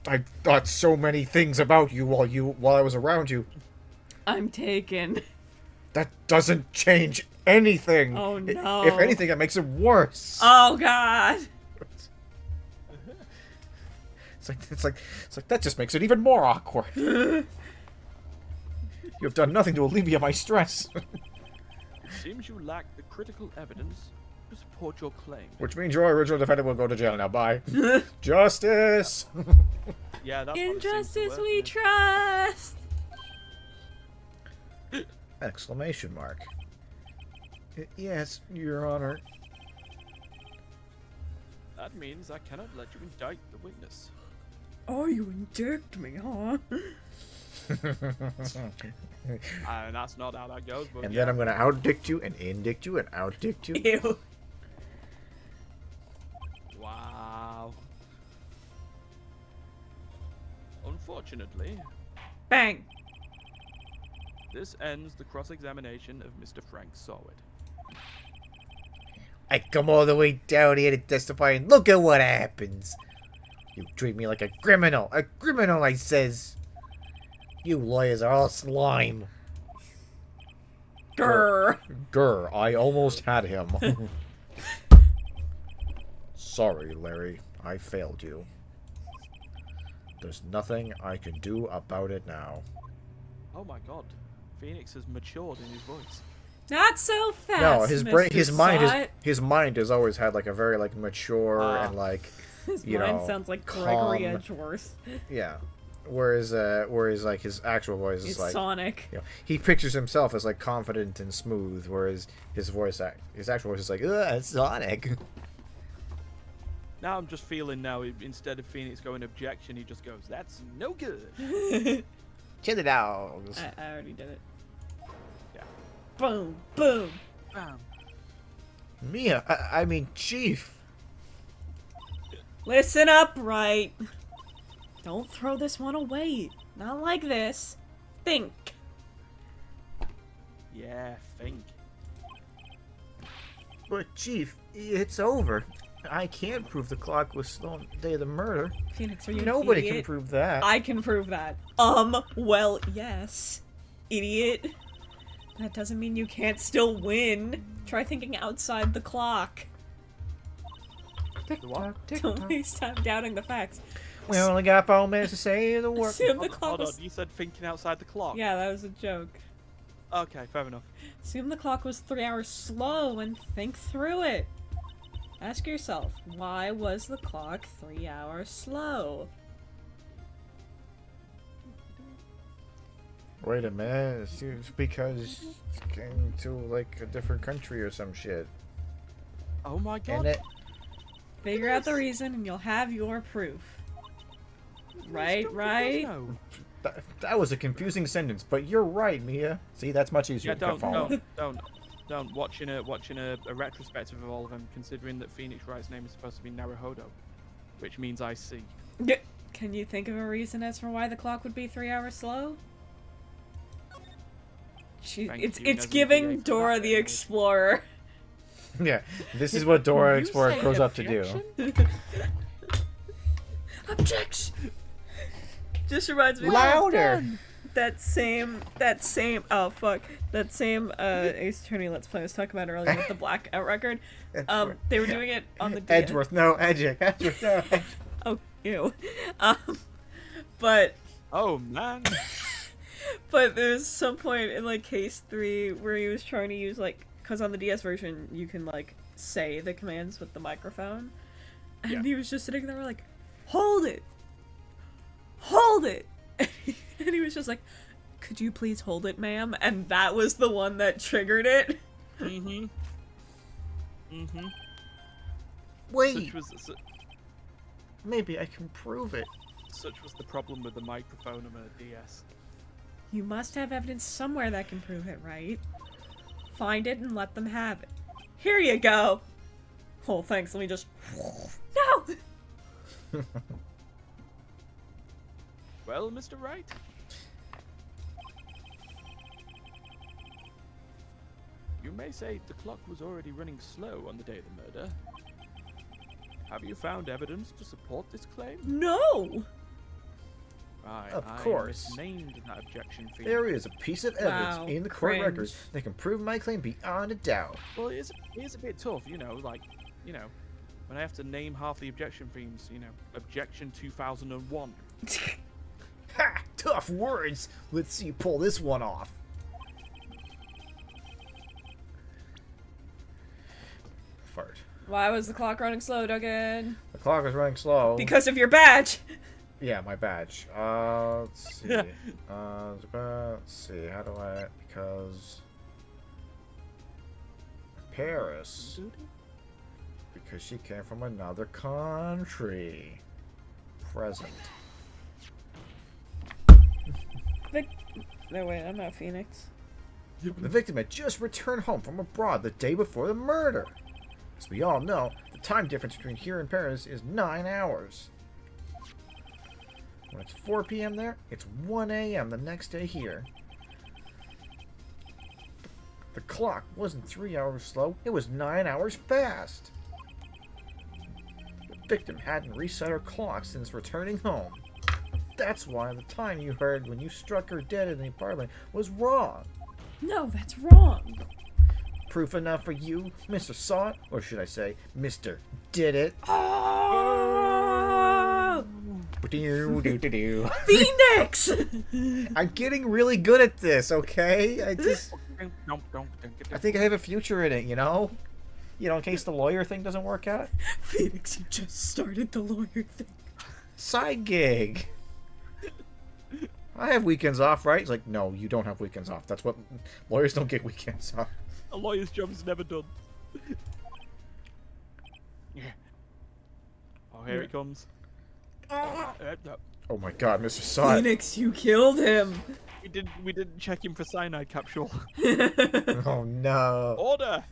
I thought so many things about you while I was around you. I'm taken. That doesn't change anything. Oh no. If anything, it makes it worse. Oh god! It's like that just makes it even more awkward. You have done nothing to alleviate my stress. It seems you lack the critical evidence to support your claim. Which means your original defendant will go to jail now. Bye. Justice. Yeah, that's In what it seems to justice work, we yeah. trust! Exclamation mark. Yes, Your Honor. That means I cannot let you indict the witness. Oh, you indict me, huh? And that's not how that goes, but And yeah. then I'm gonna outdict you and indict you and outdict you. Ew. Wow. Unfortunately, Bang! this ends the cross-examination of Mr. Frank Saward. I come all the way down here to testify, and look at what happens. You treat me like a criminal, I says. You lawyers are all slime. Grr! Grr, I almost had him. Sorry, Larry, I failed you. There's nothing I can do about it now. Oh my god. Phoenix has matured in his voice. Not so fast, No, his brain, Mr. his mind has always had like a very like mature Ah. and like His you mind know, sounds like calm. Gregory Edgeworth. yeah. Whereas like his actual voice is He's like Sonic. you know, he pictures himself as like confident and smooth, whereas his actual voice is like, ugh, Sonic. Now I'm just feeling now, instead of Phoenix going objection, he just goes, that's no good. Chill it out. I already did it. Yeah. Boom, boom. Bam. Mia, I mean, Chief. Listen up, Wright. Don't throw this one away. Not like this. Think. Yeah, think. But Chief, it's over. I can't prove the clock was slow on the day of the murder. Phoenix, are you an Nobody idiot? can prove that. I can prove that. Well, yes. Idiot. That doesn't mean you can't still win. Try thinking outside the clock. The what? Don't waste time doubting the facts. We only got 4 minutes to say the work. Assume the Hold clock on, was... you said thinking outside the clock? Yeah, that was a joke. Okay, fair enough. Assume the clock was 3 hours slow and think through it. Ask yourself, why was the clock 3 hours slow? Wait a minute, it's because it came to like a different country or some shit. Oh my god. And it Figure out the reason and you'll have your proof. Right, right? No. that was a confusing sentence, but you're right, Mia. See, that's much easier Yeah, to don't, follow. don't. Watching a retrospective of all of them, considering that Phoenix Wright's name is supposed to be Naruhodo, which means I see. Can you think of a reason as for why the clock would be 3 hours slow? Thank It's you, Nesbitt giving VA, for Dora that, the anyways. Explorer. Yeah, this is what Dora You Explorer say grows up to do. objection? Objection! Just reminds me Louder! that same oh fuck, that same Ace Attorney Let's Play I was talking about earlier with the blackout record. Edgeworth. They were doing it on the Edgeworth, no, Edgeworth, no. Oh, ew. But Oh man. But there's some point in like case 3 where he was trying to use like, because on the DS version you can like say the commands with the microphone, and he was just sitting there like, hold it, and he was just like, could you please hold it, ma'am? And that was the one that triggered it. Wait. Maybe I can prove it. Such was the problem with the microphone on a DS. You must have evidence somewhere that can prove it, right? Find it and let them have it. Here you go! Oh, thanks, let me just... No! Well, Mr. Wright? You may say the clock was already running slow on the day of the murder. Have you found evidence to support this claim? No! Right, Of I course. misnamed that objection for you. There is a piece of evidence Wow, in the court cringe. record that can prove my claim beyond a doubt. Well, it is a bit tough, you know, like, you know, when I have to name half the objection themes, you know, objection 2001. Ha! Tough words! Let's see you pull this one off. Fart. Why was the clock running slow, Duggan? The clock is running slow. Because of your badge! Yeah, my badge. Let's see. Let's see. How do I? Because Paris. Because she came from another country. Present. No, wait, I'm not Phoenix. The victim had just returned home from abroad the day before the murder. As we all know, the time difference between here and Paris is 9 hours. When it's 4 p.m. there, it's 1 a.m. the next day here. The clock wasn't 3 hours slow, it was 9 hours fast. The victim hadn't reset her clock since returning home. That's why the time you heard when you struck her dead in the apartment was wrong. No, that's wrong! Proof enough for you, Mr. Saw It? Or should I say, Mr. Did It? Oh! Do-do-do-do-do. Phoenix! I'm getting really good at this, okay? I think I have a future in it, you know? You know, in case the lawyer thing doesn't work out. Phoenix, you just started the lawyer thing. Side gig. I have weekends off, right? He's like, no, you don't have weekends off. That's what... Lawyers don't get weekends off. A lawyer's job is never done. Yeah. Oh, here it comes. No. Oh my god, Mr. Saw It. Phoenix, you killed him! We didn't check him for cyanide capsule. Oh no. Order!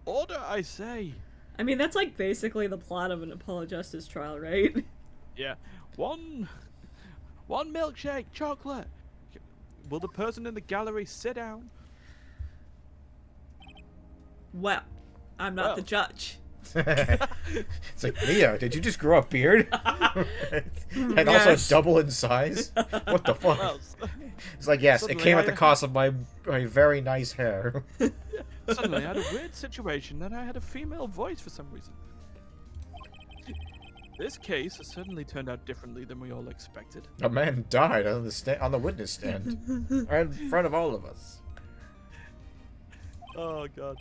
Order, I say! I mean, that's like basically the plot of an Apollo Justice trial, right? Yeah. One milkshake, chocolate. Will the person in the gallery sit down? Well, I'm not Well. the judge. It's like, Leo, did you just grow a beard? And also Yes. double in size? What the fuck? Well, It's like, yes, it suddenly came at the I- cost of my very nice hair. suddenly I had a weird situation and I had a female voice for some reason. This case has certainly turned out differently than we all expected. A man died on the witness stand, right in front of all of us. Oh god.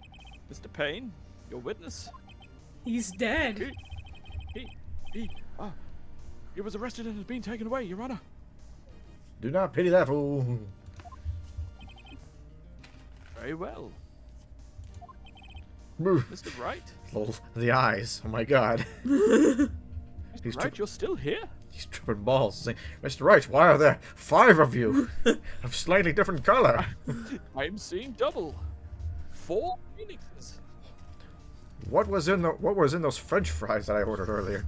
Mr. Payne, your witness? He's dead. He was arrested and has been taken away, Your Honor. Do not pity that fool. Very well. Move. Mr. Wright? The eyes. Oh my god. He's Wright, you're still here? He's tripping balls. Saying, Mr. Wright, why are there 5 of you of slightly different color? I'm seeing double. 4 phoenixes. What was in those French fries that I ordered earlier?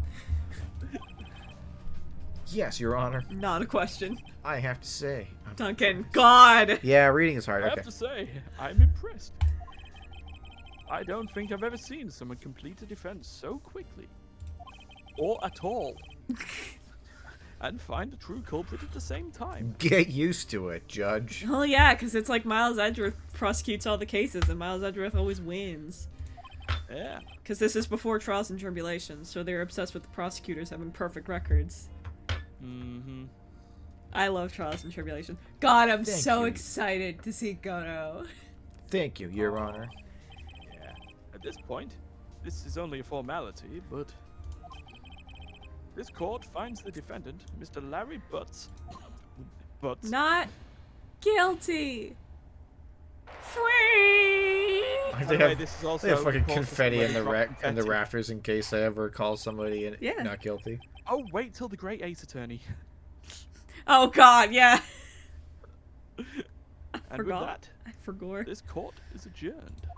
Yes, Your Honor. Not a question. I have to say. Duncan, God! Yeah, reading is hard. I Okay. have to say, I'm impressed. I don't think I've ever seen someone complete a defense so quickly. Or at all. And find a true culprit at the same time. Get used to it, Judge. Well, yeah, because it's like Miles Edgeworth prosecutes all the cases, and Miles Edgeworth always wins. Yeah. Because this is before Trials and Tribulations, so they're obsessed with the prosecutors having perfect records. Mm-hmm. I love Trials and Tribulations. God, I'm Thank so you. excited to see Gono. Thank you, Your Oh. Honor. Yeah. At this point, this is only a formality, but this court finds the defendant, Mr. Larry Butts. Butts. Not guilty. Free. They By the way, have, this is also they have fucking court of confetti in Lady the Rock in the confetti. rafters in case they ever call somebody Yeah. not guilty. Oh, wait till the great Ace Attorney. Oh God, yeah. And with Forgot. that, I forgot. this court is adjourned.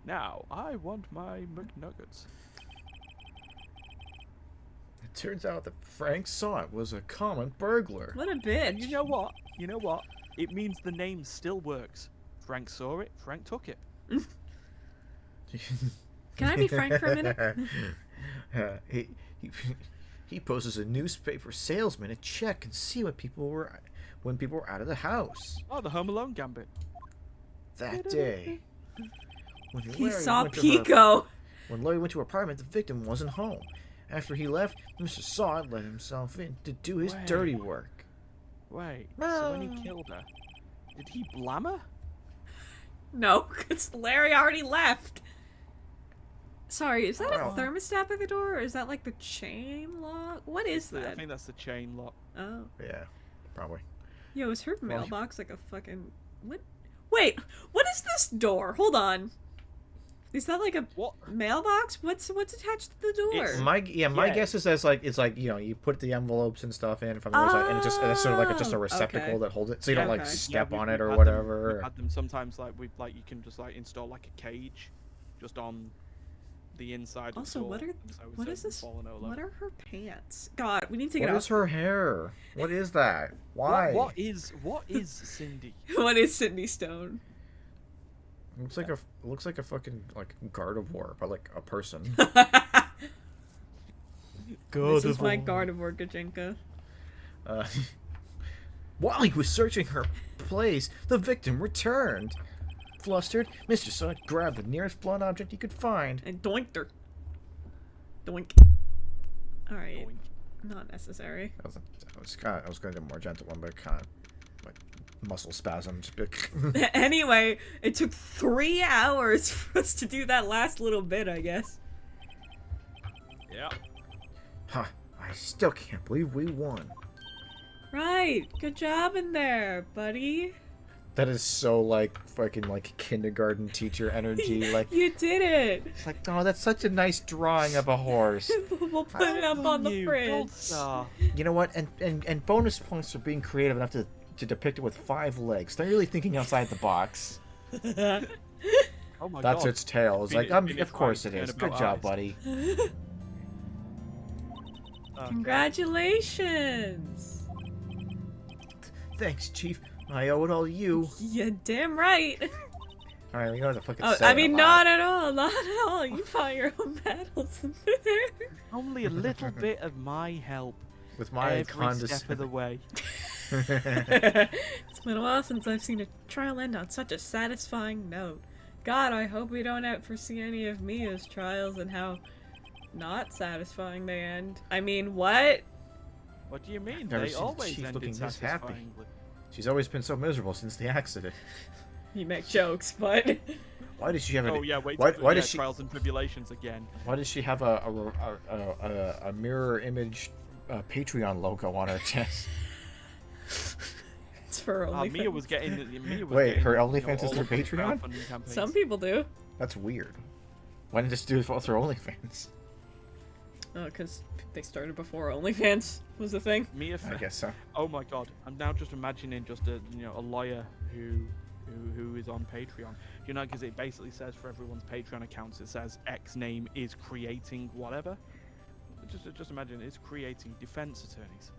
Now, I want my McNuggets. It turns out that Frank saw it was a common burglar. What a And bitch. you know what? You know what? It means the name still works. Frank saw it, Frank took it. Can I be Frank for a minute? He poses a newspaper salesman to check and see when people were out of the house. Oh, the Home Alone gambit. That day, when He Larry saw went to Pico. When Larry went to her apartment, the victim wasn't home. After he left, Mr. Sod let himself in to do his Wait. dirty work. Wait, so when he killed her, did he blam her? No, because Larry already left. Sorry, is that Well- a thermostat by the door, or is that like the chain lock? What is I that? think that's the chain lock. Oh. Yeah, probably. Yo, is her Well, mailbox like a fucking... What? Wait, what is this door? Hold on. Is that like a What? mailbox? What's attached to the door? It's- My Yeah. guess is that it's like you put the envelopes and stuff in from the other side, and it's sort of like just a Oh, receptacle okay. that holds it, so you don't like Okay. step we've on it or had whatever. Them, we've had them sometimes you can just like install like a cage, just on the inside. Also, of the what door, are so what it is doesn't this? fall over. What are her pants? God, we need to What get is off. her hair? What is that? Why? What is Cindy? What is Sydney Stone? It looks like a fucking like Gardevoir, but like a person. This is my Gardevoir Gajinka. Uh, while he was searching her place, the victim returned. Flustered, Mr. Sod grabbed the nearest blunt object he could find. And doinked her. Doink. Alright. Not necessary. I was going to do a more gentle one, but kind of like muscle spasm. Just be like, Anyway, it took 3 hours for us to do that last little bit, I guess. Yeah. huh, I still can't believe we won. Right. Good job in there, buddy. That is so like fucking like kindergarten teacher energy. Like, You did it. it's like, oh, that's such a nice drawing of a horse. We'll put it up on the Gold fridge. star. You know what? And bonus points for being creative enough to depict it with 5 legs. They're really thinking outside the box. Oh my That's god. its tail. It's like, Phoenix of course it Wright, is. turn Good about job, eyes. buddy. Okay. Congratulations. Thanks, Chief. I owe it all to you. Yeah, damn right. All right, you don't have to fucking Oh, say I it mean, out not loud. at all. Not at all. You fought your own battles. Only a little bit of my help With my every step of the condescending. way. It's been a while since I've seen a trial end on such a satisfying note. God, I hope we don't ever see any of Mia's trials and how not satisfying they end. I mean, what? What do you mean? never They seen the always chief ended looking this happy. satisfyingly. She's always been so miserable since the accident. You make jokes, but Why did she have a? Oh yeah, wait. Why till- yeah, does she? trials and tribulations again? Why does she have a mirror image Patreon logo on her chest? it's for OnlyFans. Mia was getting. Mia was Wait, getting, her you know, OnlyFans is all through of the Patreon? crowdfunding campaigns. Some people do. That's weird. Why didn't just do it through OnlyFans? Oh, because they started before OnlyFans was a thing. Mia. I guess so. Oh my god! I'm now just imagining just a a lawyer who is on Patreon. You know, because it basically says for everyone's Patreon accounts, it says X name is creating whatever. Just imagine it's creating defense attorneys.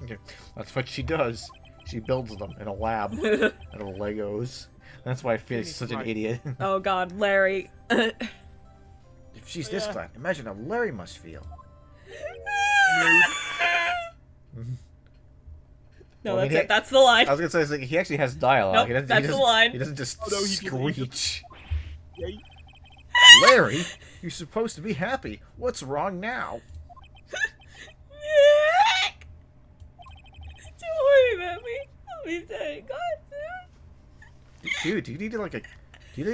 Okay, that's what she does. She builds them in a lab out of Legos. That's why Phoenix is such an Right. idiot. Oh God, Larry. If she's this Yeah. glad, imagine how Larry must feel. No, Well, I mean, that's it. That's the line. I was gonna say, it's like, he actually has dialogue. Nope, he doesn't, that's he the doesn't, line. He doesn't just Oh, no, he just- screech. Yay. Larry, you're supposed to be happy. What's wrong now? dude, do you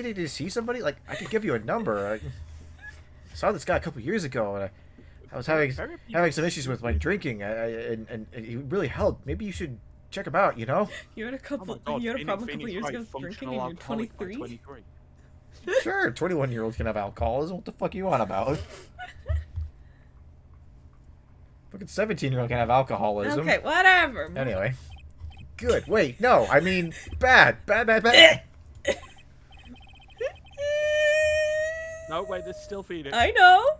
need to see somebody? Like, I could give you a number. I saw this guy a couple years ago, and I was having some issues with my drinking, and he really helped. Maybe you should check him out. You know? You had a problem a couple years ago with drinking, and you're 23. Sure, 21-year-olds can have alcoholism. What the fuck are you on about? Fucking 17-year-old can have alcoholism. Okay, whatever. Anyway. Good. Wait, no. I mean, bad. No, wait, there's still feeding. I know.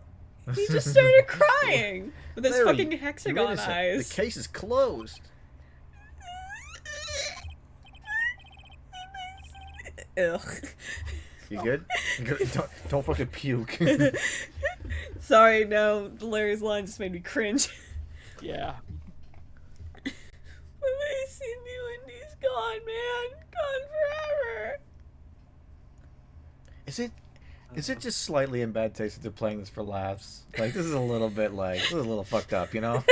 He just started crying with his Larry, fucking you're hexagon innocent. eyes. The case is closed. Ugh. You good? Don't fucking puke. Sorry, no. Larry's line just made me cringe. Yeah. When I see me when he's gone, man. Gone forever. Is it just slightly in bad taste that they're playing this for laughs? Like, this is a little fucked up, you know?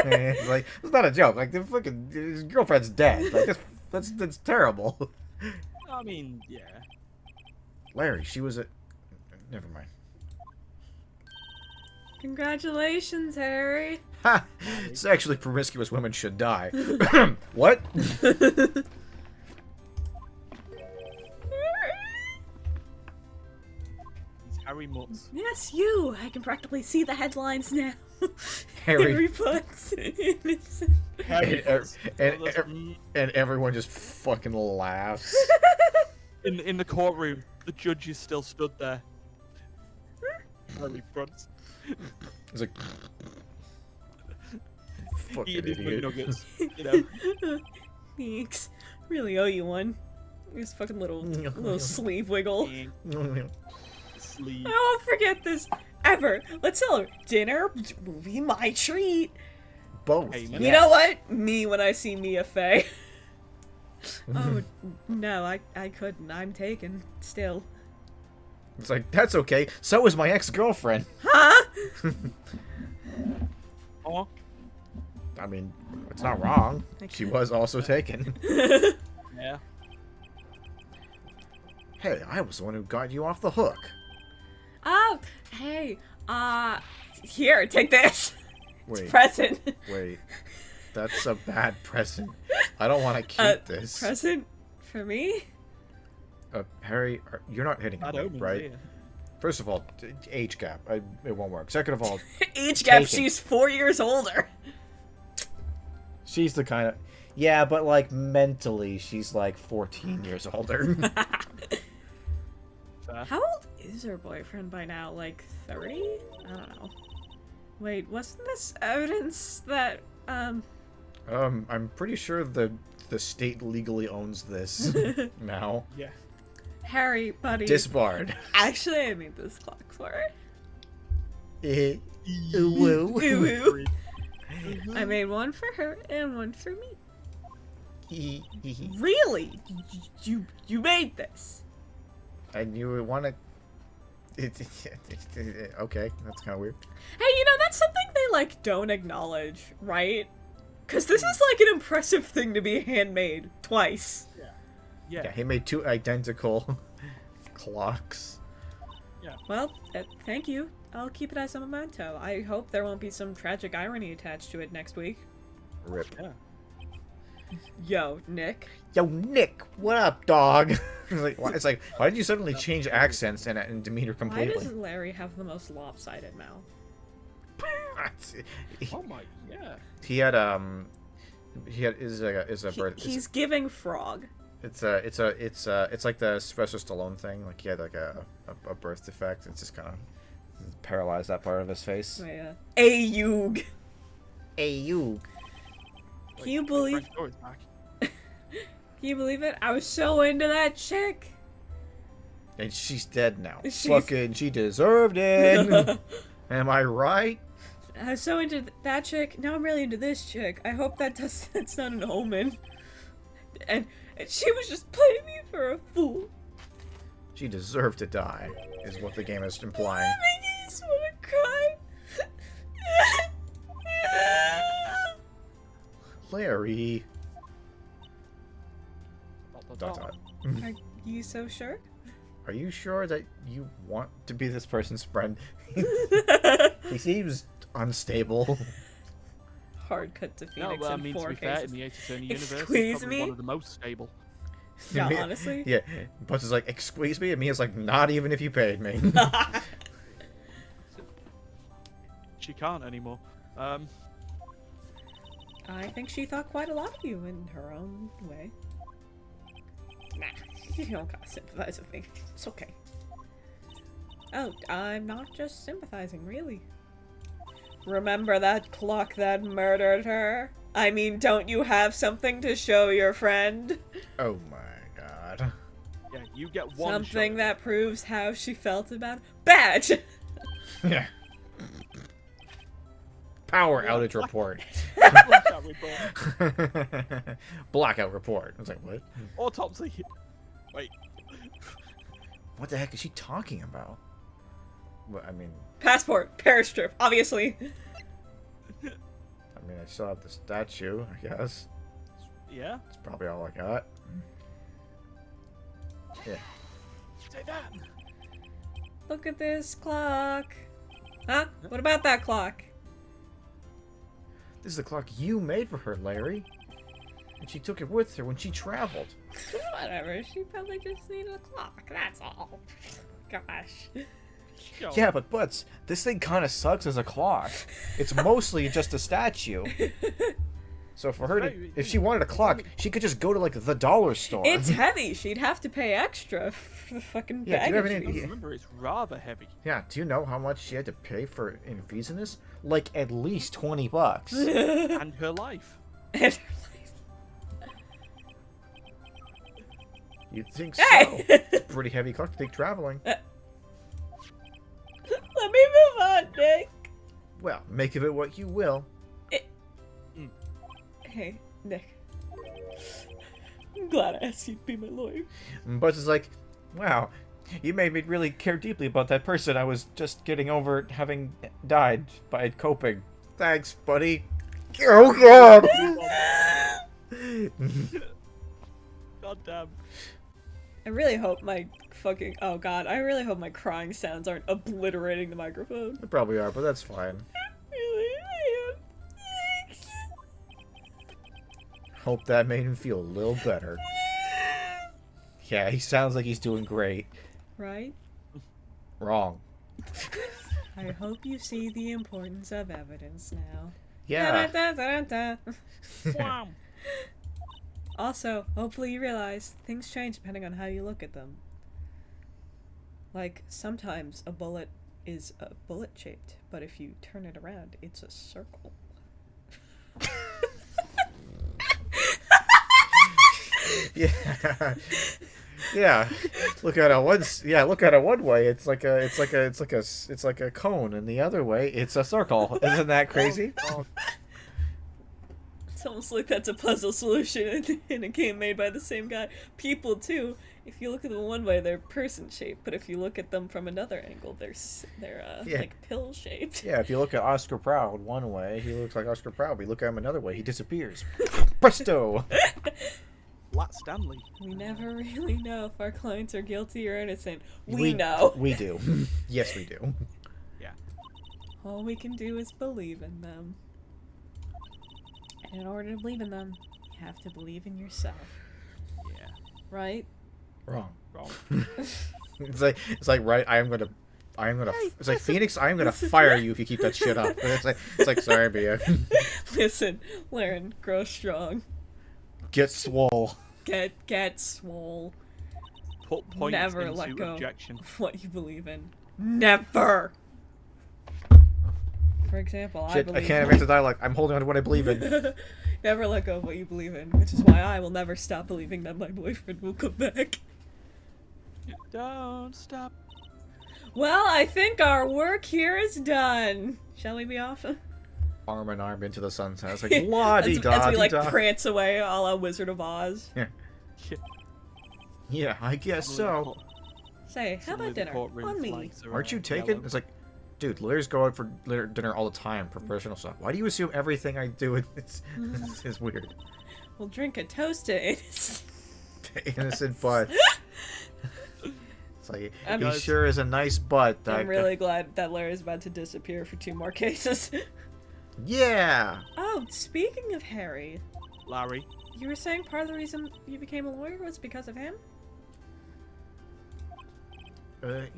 Like, it's not a joke. Like, his girlfriend's dead. Like, that's terrible. I mean, yeah. Larry, she was a... Never mind. Congratulations, Harry. Ha! Sexually promiscuous women should die. What? Harry Mutz. Yes, you. I can practically see the headlines now. Harry Potts. Harry Mutz. And everyone just fucking laughs. In the courtroom, the judge is still stood there. Harry Potts. It's like... Fucking Eating idiot. nuggets, you know. Thanks. Really owe you one. This fucking little sleeve wiggle. Sleep. I won't forget this ever. Let's celebrate dinner, movie, my treat. Both. Hey, You know what? Me when I see Mia Fey. Oh no, I couldn't. I'm taken still. It's like, that's okay. So is my ex-girlfriend. Huh? Oh. I mean, it's not wrong. She was also taken. Yeah. Hey, I was the one who got you off the hook. Oh, hey, here, take this. It's Wait. a present. Wait. That's a bad present. I don't want to keep this. Present for me? Harry, you're not hitting I me, don't right? First of all, age gap. It won't work. Second of all, Age gap, taken. she's 4 years older. She's the kind of... Yeah, but, like, mentally, she's, like, 14 years older. How old is her boyfriend by now? Like 30? I don't know. Wait, wasn't this evidence that, I'm pretty sure the state legally owns this now. Yeah. Harry, buddy. Disbarred. Actually, I made this clock for her. Woo. Ooh. I made one for her and one for me. Really? You made this? And you would want to... Okay, that's kind of weird. Hey, you know, that's something they, like, don't acknowledge, right? Because this is, like, an impressive thing to be handmade twice. Yeah. Yeah, he made 2 identical clocks. Yeah. Well, thank you. I'll keep it as a memento. I hope there won't be some tragic irony attached to it next week. Rip. Yeah. Yo, Nick. Yo, Nick, what up, dog? It's like, why did you suddenly change accents and demeanor Why completely? does Larry have the most lopsided mouth? Oh my. Yeah. He had is a birth. He's giving frog. It's like the Sylvester Stallone thing. Like he had like a birth defect. It's just kind of paralyzed that part of his face. Ayug. Ayug. Can you believe? Can you believe it? I was so into that chick. And she's dead now. Fucking, she deserved it. Am I right? I was so into that chick. Now I'm really into this chick. I hope that's not an omen. And she was just playing me for a fool. She deserved to die, is what the game is implying. I make me just want to cry. Larry. dot. Are you so sure? Are you sure that you want to be this person's friend? He seems unstable. Hard cut to No, Phoenix well, I in mean, to 4 be fair, in cases. the Ace Attorney universe, Excuse he's probably me? one of the most stable. No, Me- honestly. Yeah, Buzz is like, "Excuse me," and Mia's like, "Not even if you paid me." She can't anymore. I think she thought quite a lot of you in her own way. Nah, you don't gotta sympathize with me. It's okay. Oh, I'm not just sympathizing, really. Remember that clock that murdered her? I mean, don't you have something to show your friend? Oh my god. Yeah, you get one Something shot. that proves how she felt about Badge! Yeah. Power outage report. Blackout report. Blackout report. I was like, what? Autopsy. Wait. What the heck is she talking about? Well, I mean, Passport, parastrip, obviously. I still have the statue, I guess. Yeah. That's probably all I got. Yeah. Take that. Look at this clock. Huh? What about that clock? This is the clock you made for her, Larry. And she took it with her when she traveled. Whatever, she probably just needed a clock, that's all. Gosh. Go. Yeah, but Butts, this thing kind of sucks as a clock. It's mostly just a statue. So for her to, if she wanted a clock, she could just go to like the dollar store. It's heavy, she'd have to pay extra for the fucking Yeah, do you have baggage any- fees. Remember, it's rather heavy. Yeah, do you know how much she had to pay for in fees in this? Like at least $20. And her life. And- You'd think so. Hey! It's a pretty heavy clock to take traveling. Let me move on, Nick. Well, make of it what you will. Hey, Nick. I'm glad I asked you to be my lawyer. And Buzz is like, wow, you made me really care deeply about that person I was just getting over having died by coping. Thanks, buddy. Oh, God! God damn. I really hope my fucking... Oh god, I really hope my crying sounds aren't obliterating the microphone. They probably are, but that's fine. Really, I am. Hope that made him feel a little better. Yeah, he sounds like he's doing great. Right? Wrong. I hope you see the importance of evidence now. Yeah. Da-da-da-da-da. Wow. Also, hopefully you realize things change depending on how you look at them. Like, sometimes a bullet is a bullet shaped, but if you turn it around, it's a circle. Yeah. Yeah. Look at it once. Yeah, look at it one way. It's like a cone, and the other way, it's a circle. Isn't that crazy? It's almost like that's a puzzle solution in a game made by the same guy. People, too, if you look at them one way, they're person-shaped, but if you look at them from another angle, they're Yeah. like pill-shaped. Yeah, if you look at Oscar Proud one way, he looks like Oscar Proud. But you look at him another way, he disappears. Presto! Lat Stanley. We never really know if our clients are guilty or innocent. We know. We do. Yes, we do. Yeah. All we can do is believe in them. And in order to believe in them, you have to believe in yourself. Yeah. Right? Wrong. Wrong. It's like right. It's like Phoenix. I am gonna fire you if you keep that shit up. And it's like sorry, Bia. Listen, Laren, grow strong. Get swole. Get swole. Put points Never into let go objection. of what you believe in. Never! For example, Shit, I believe can't advance the dialogue. I'm holding on to what I believe in. Never let go of what you believe in, which is why I will never stop believing that my boyfriend will come back. Don't stop. Well, I think our work here is done. Shall we be off? Arm in arm into the sunset. It's like la di da as we like di da. prance away, a la Wizard of Oz. Yeah, I guess so. Say, how about dinner? On me. Aren't you taken? It's like, dude, lawyers go out for dinner all the time for professional stuff. Why do you assume everything I do is weird? We'll drink a toast to it. Innocent butt. It's like, I'm- he sure is a nice butt. I'm really glad that Larry's about to disappear for 2 more cases. Yeah! Oh, speaking of Harry, Larry. you were saying part of the reason you became a lawyer was because of him?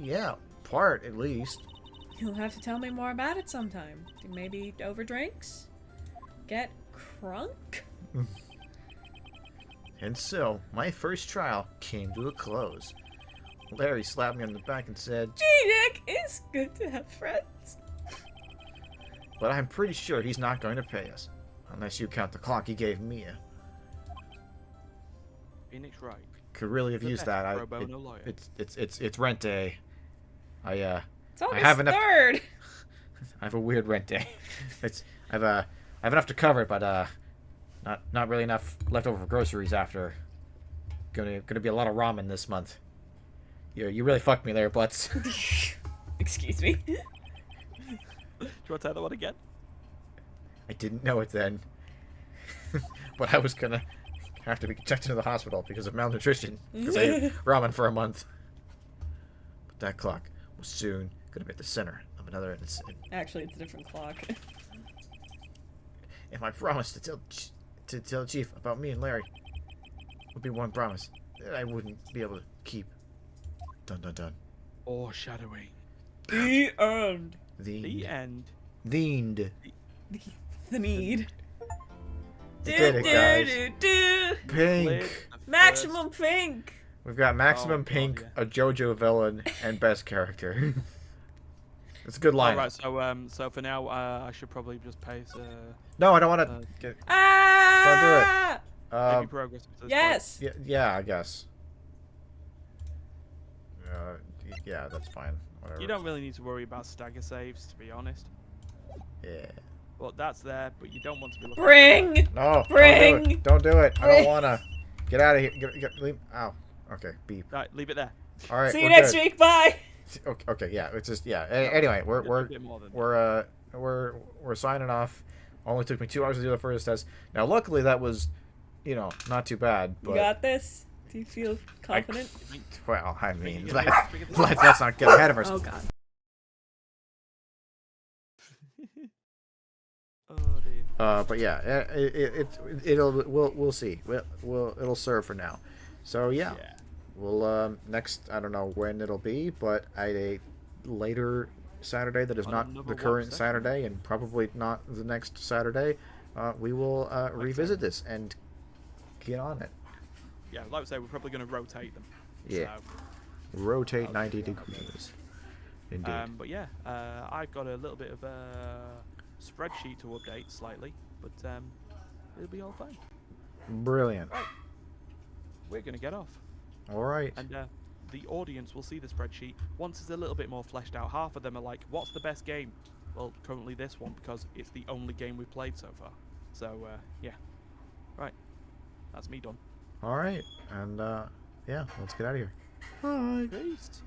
Yeah, part at least. You'll have to tell me more about it sometime. Maybe over drinks? Get crunk? And so, my first trial came to a close. Larry slapped me on the back and said, Gee, Nick, it's good to have friends. but I'm pretty sure he's not going to pay us. Unless you count the clock he gave Mia. Phoenix Wright. Could really have The used best that. pro bono lawyer. It's rent day. It's August have enough- 3rd. I have a weird rent day. I have enough to cover it, but not really enough left over for groceries after. Gonna be a lot of ramen this month. You really fucked me there, butts. Excuse me. Do you want to say that one again? I didn't know it then. But I was gonna have to be checked into the hospital because of malnutrition. Because I ate ramen for a month. But that clock was soon gonna be at the center of another incident. Actually, it's a different clock. And my promise to tell Chief about me and Larry would be one promise that I wouldn't be able to keep. Dun dun dun. Foreshadowing. The end. The end. The end. The need. We did it, guys. Do. Pink. Live the Maximum pink. We've got Maximum Oh, God, Pink, yeah. a JoJo villain, and best character. It's a good line. Alright, so for now, I should probably just pace No, I don't want to get. Ah! Uh, maybe progress. at this Yes. yeah, I guess. Yeah, that's fine. Whatever. point. You don't really need to worry about stagger saves, to be honest. Yeah. Well, that's there, but you don't want to be looking. Bring. No. Bring. Don't do it. I Bring. don't wanna. Get out of here. Leave. Ow. Okay. Beep. Right, leave it there. All right. See you we're next good. week. Bye. Okay. Yeah. It's just yeah. Anyway, Just a bit more than that. we're signing off. Only took me 2 hours to do the first test. Now, luckily, that was, not too bad. But You got this. Do you feel confident? well, I mean, Figure it out. let's not get ahead of Oh ourselves. God. Oh dear. But yeah, we'll see. It'll serve for now. So yeah, Yeah. we'll next. I don't know when it'll be, but at a later Saturday that is On not another the walk current session. Saturday, and probably not the next Saturday, we will revisit this and get on it. Yeah, like I say, we're probably going to rotate them. Yeah. So, Rotate Okay, 90 yeah, degrees. Indeed. but yeah, I've got a little bit of a spreadsheet to update slightly, but it'll be all fine. Brilliant. We're going to get off. All right. And the audience will see the spreadsheet once it's a little bit more fleshed out. Half of them are like, what's the best game? Well, currently this one, because it's the only game we've played so far. So, yeah. Right. That's me done. All right. And yeah, let's get out of here. Bye. Peace.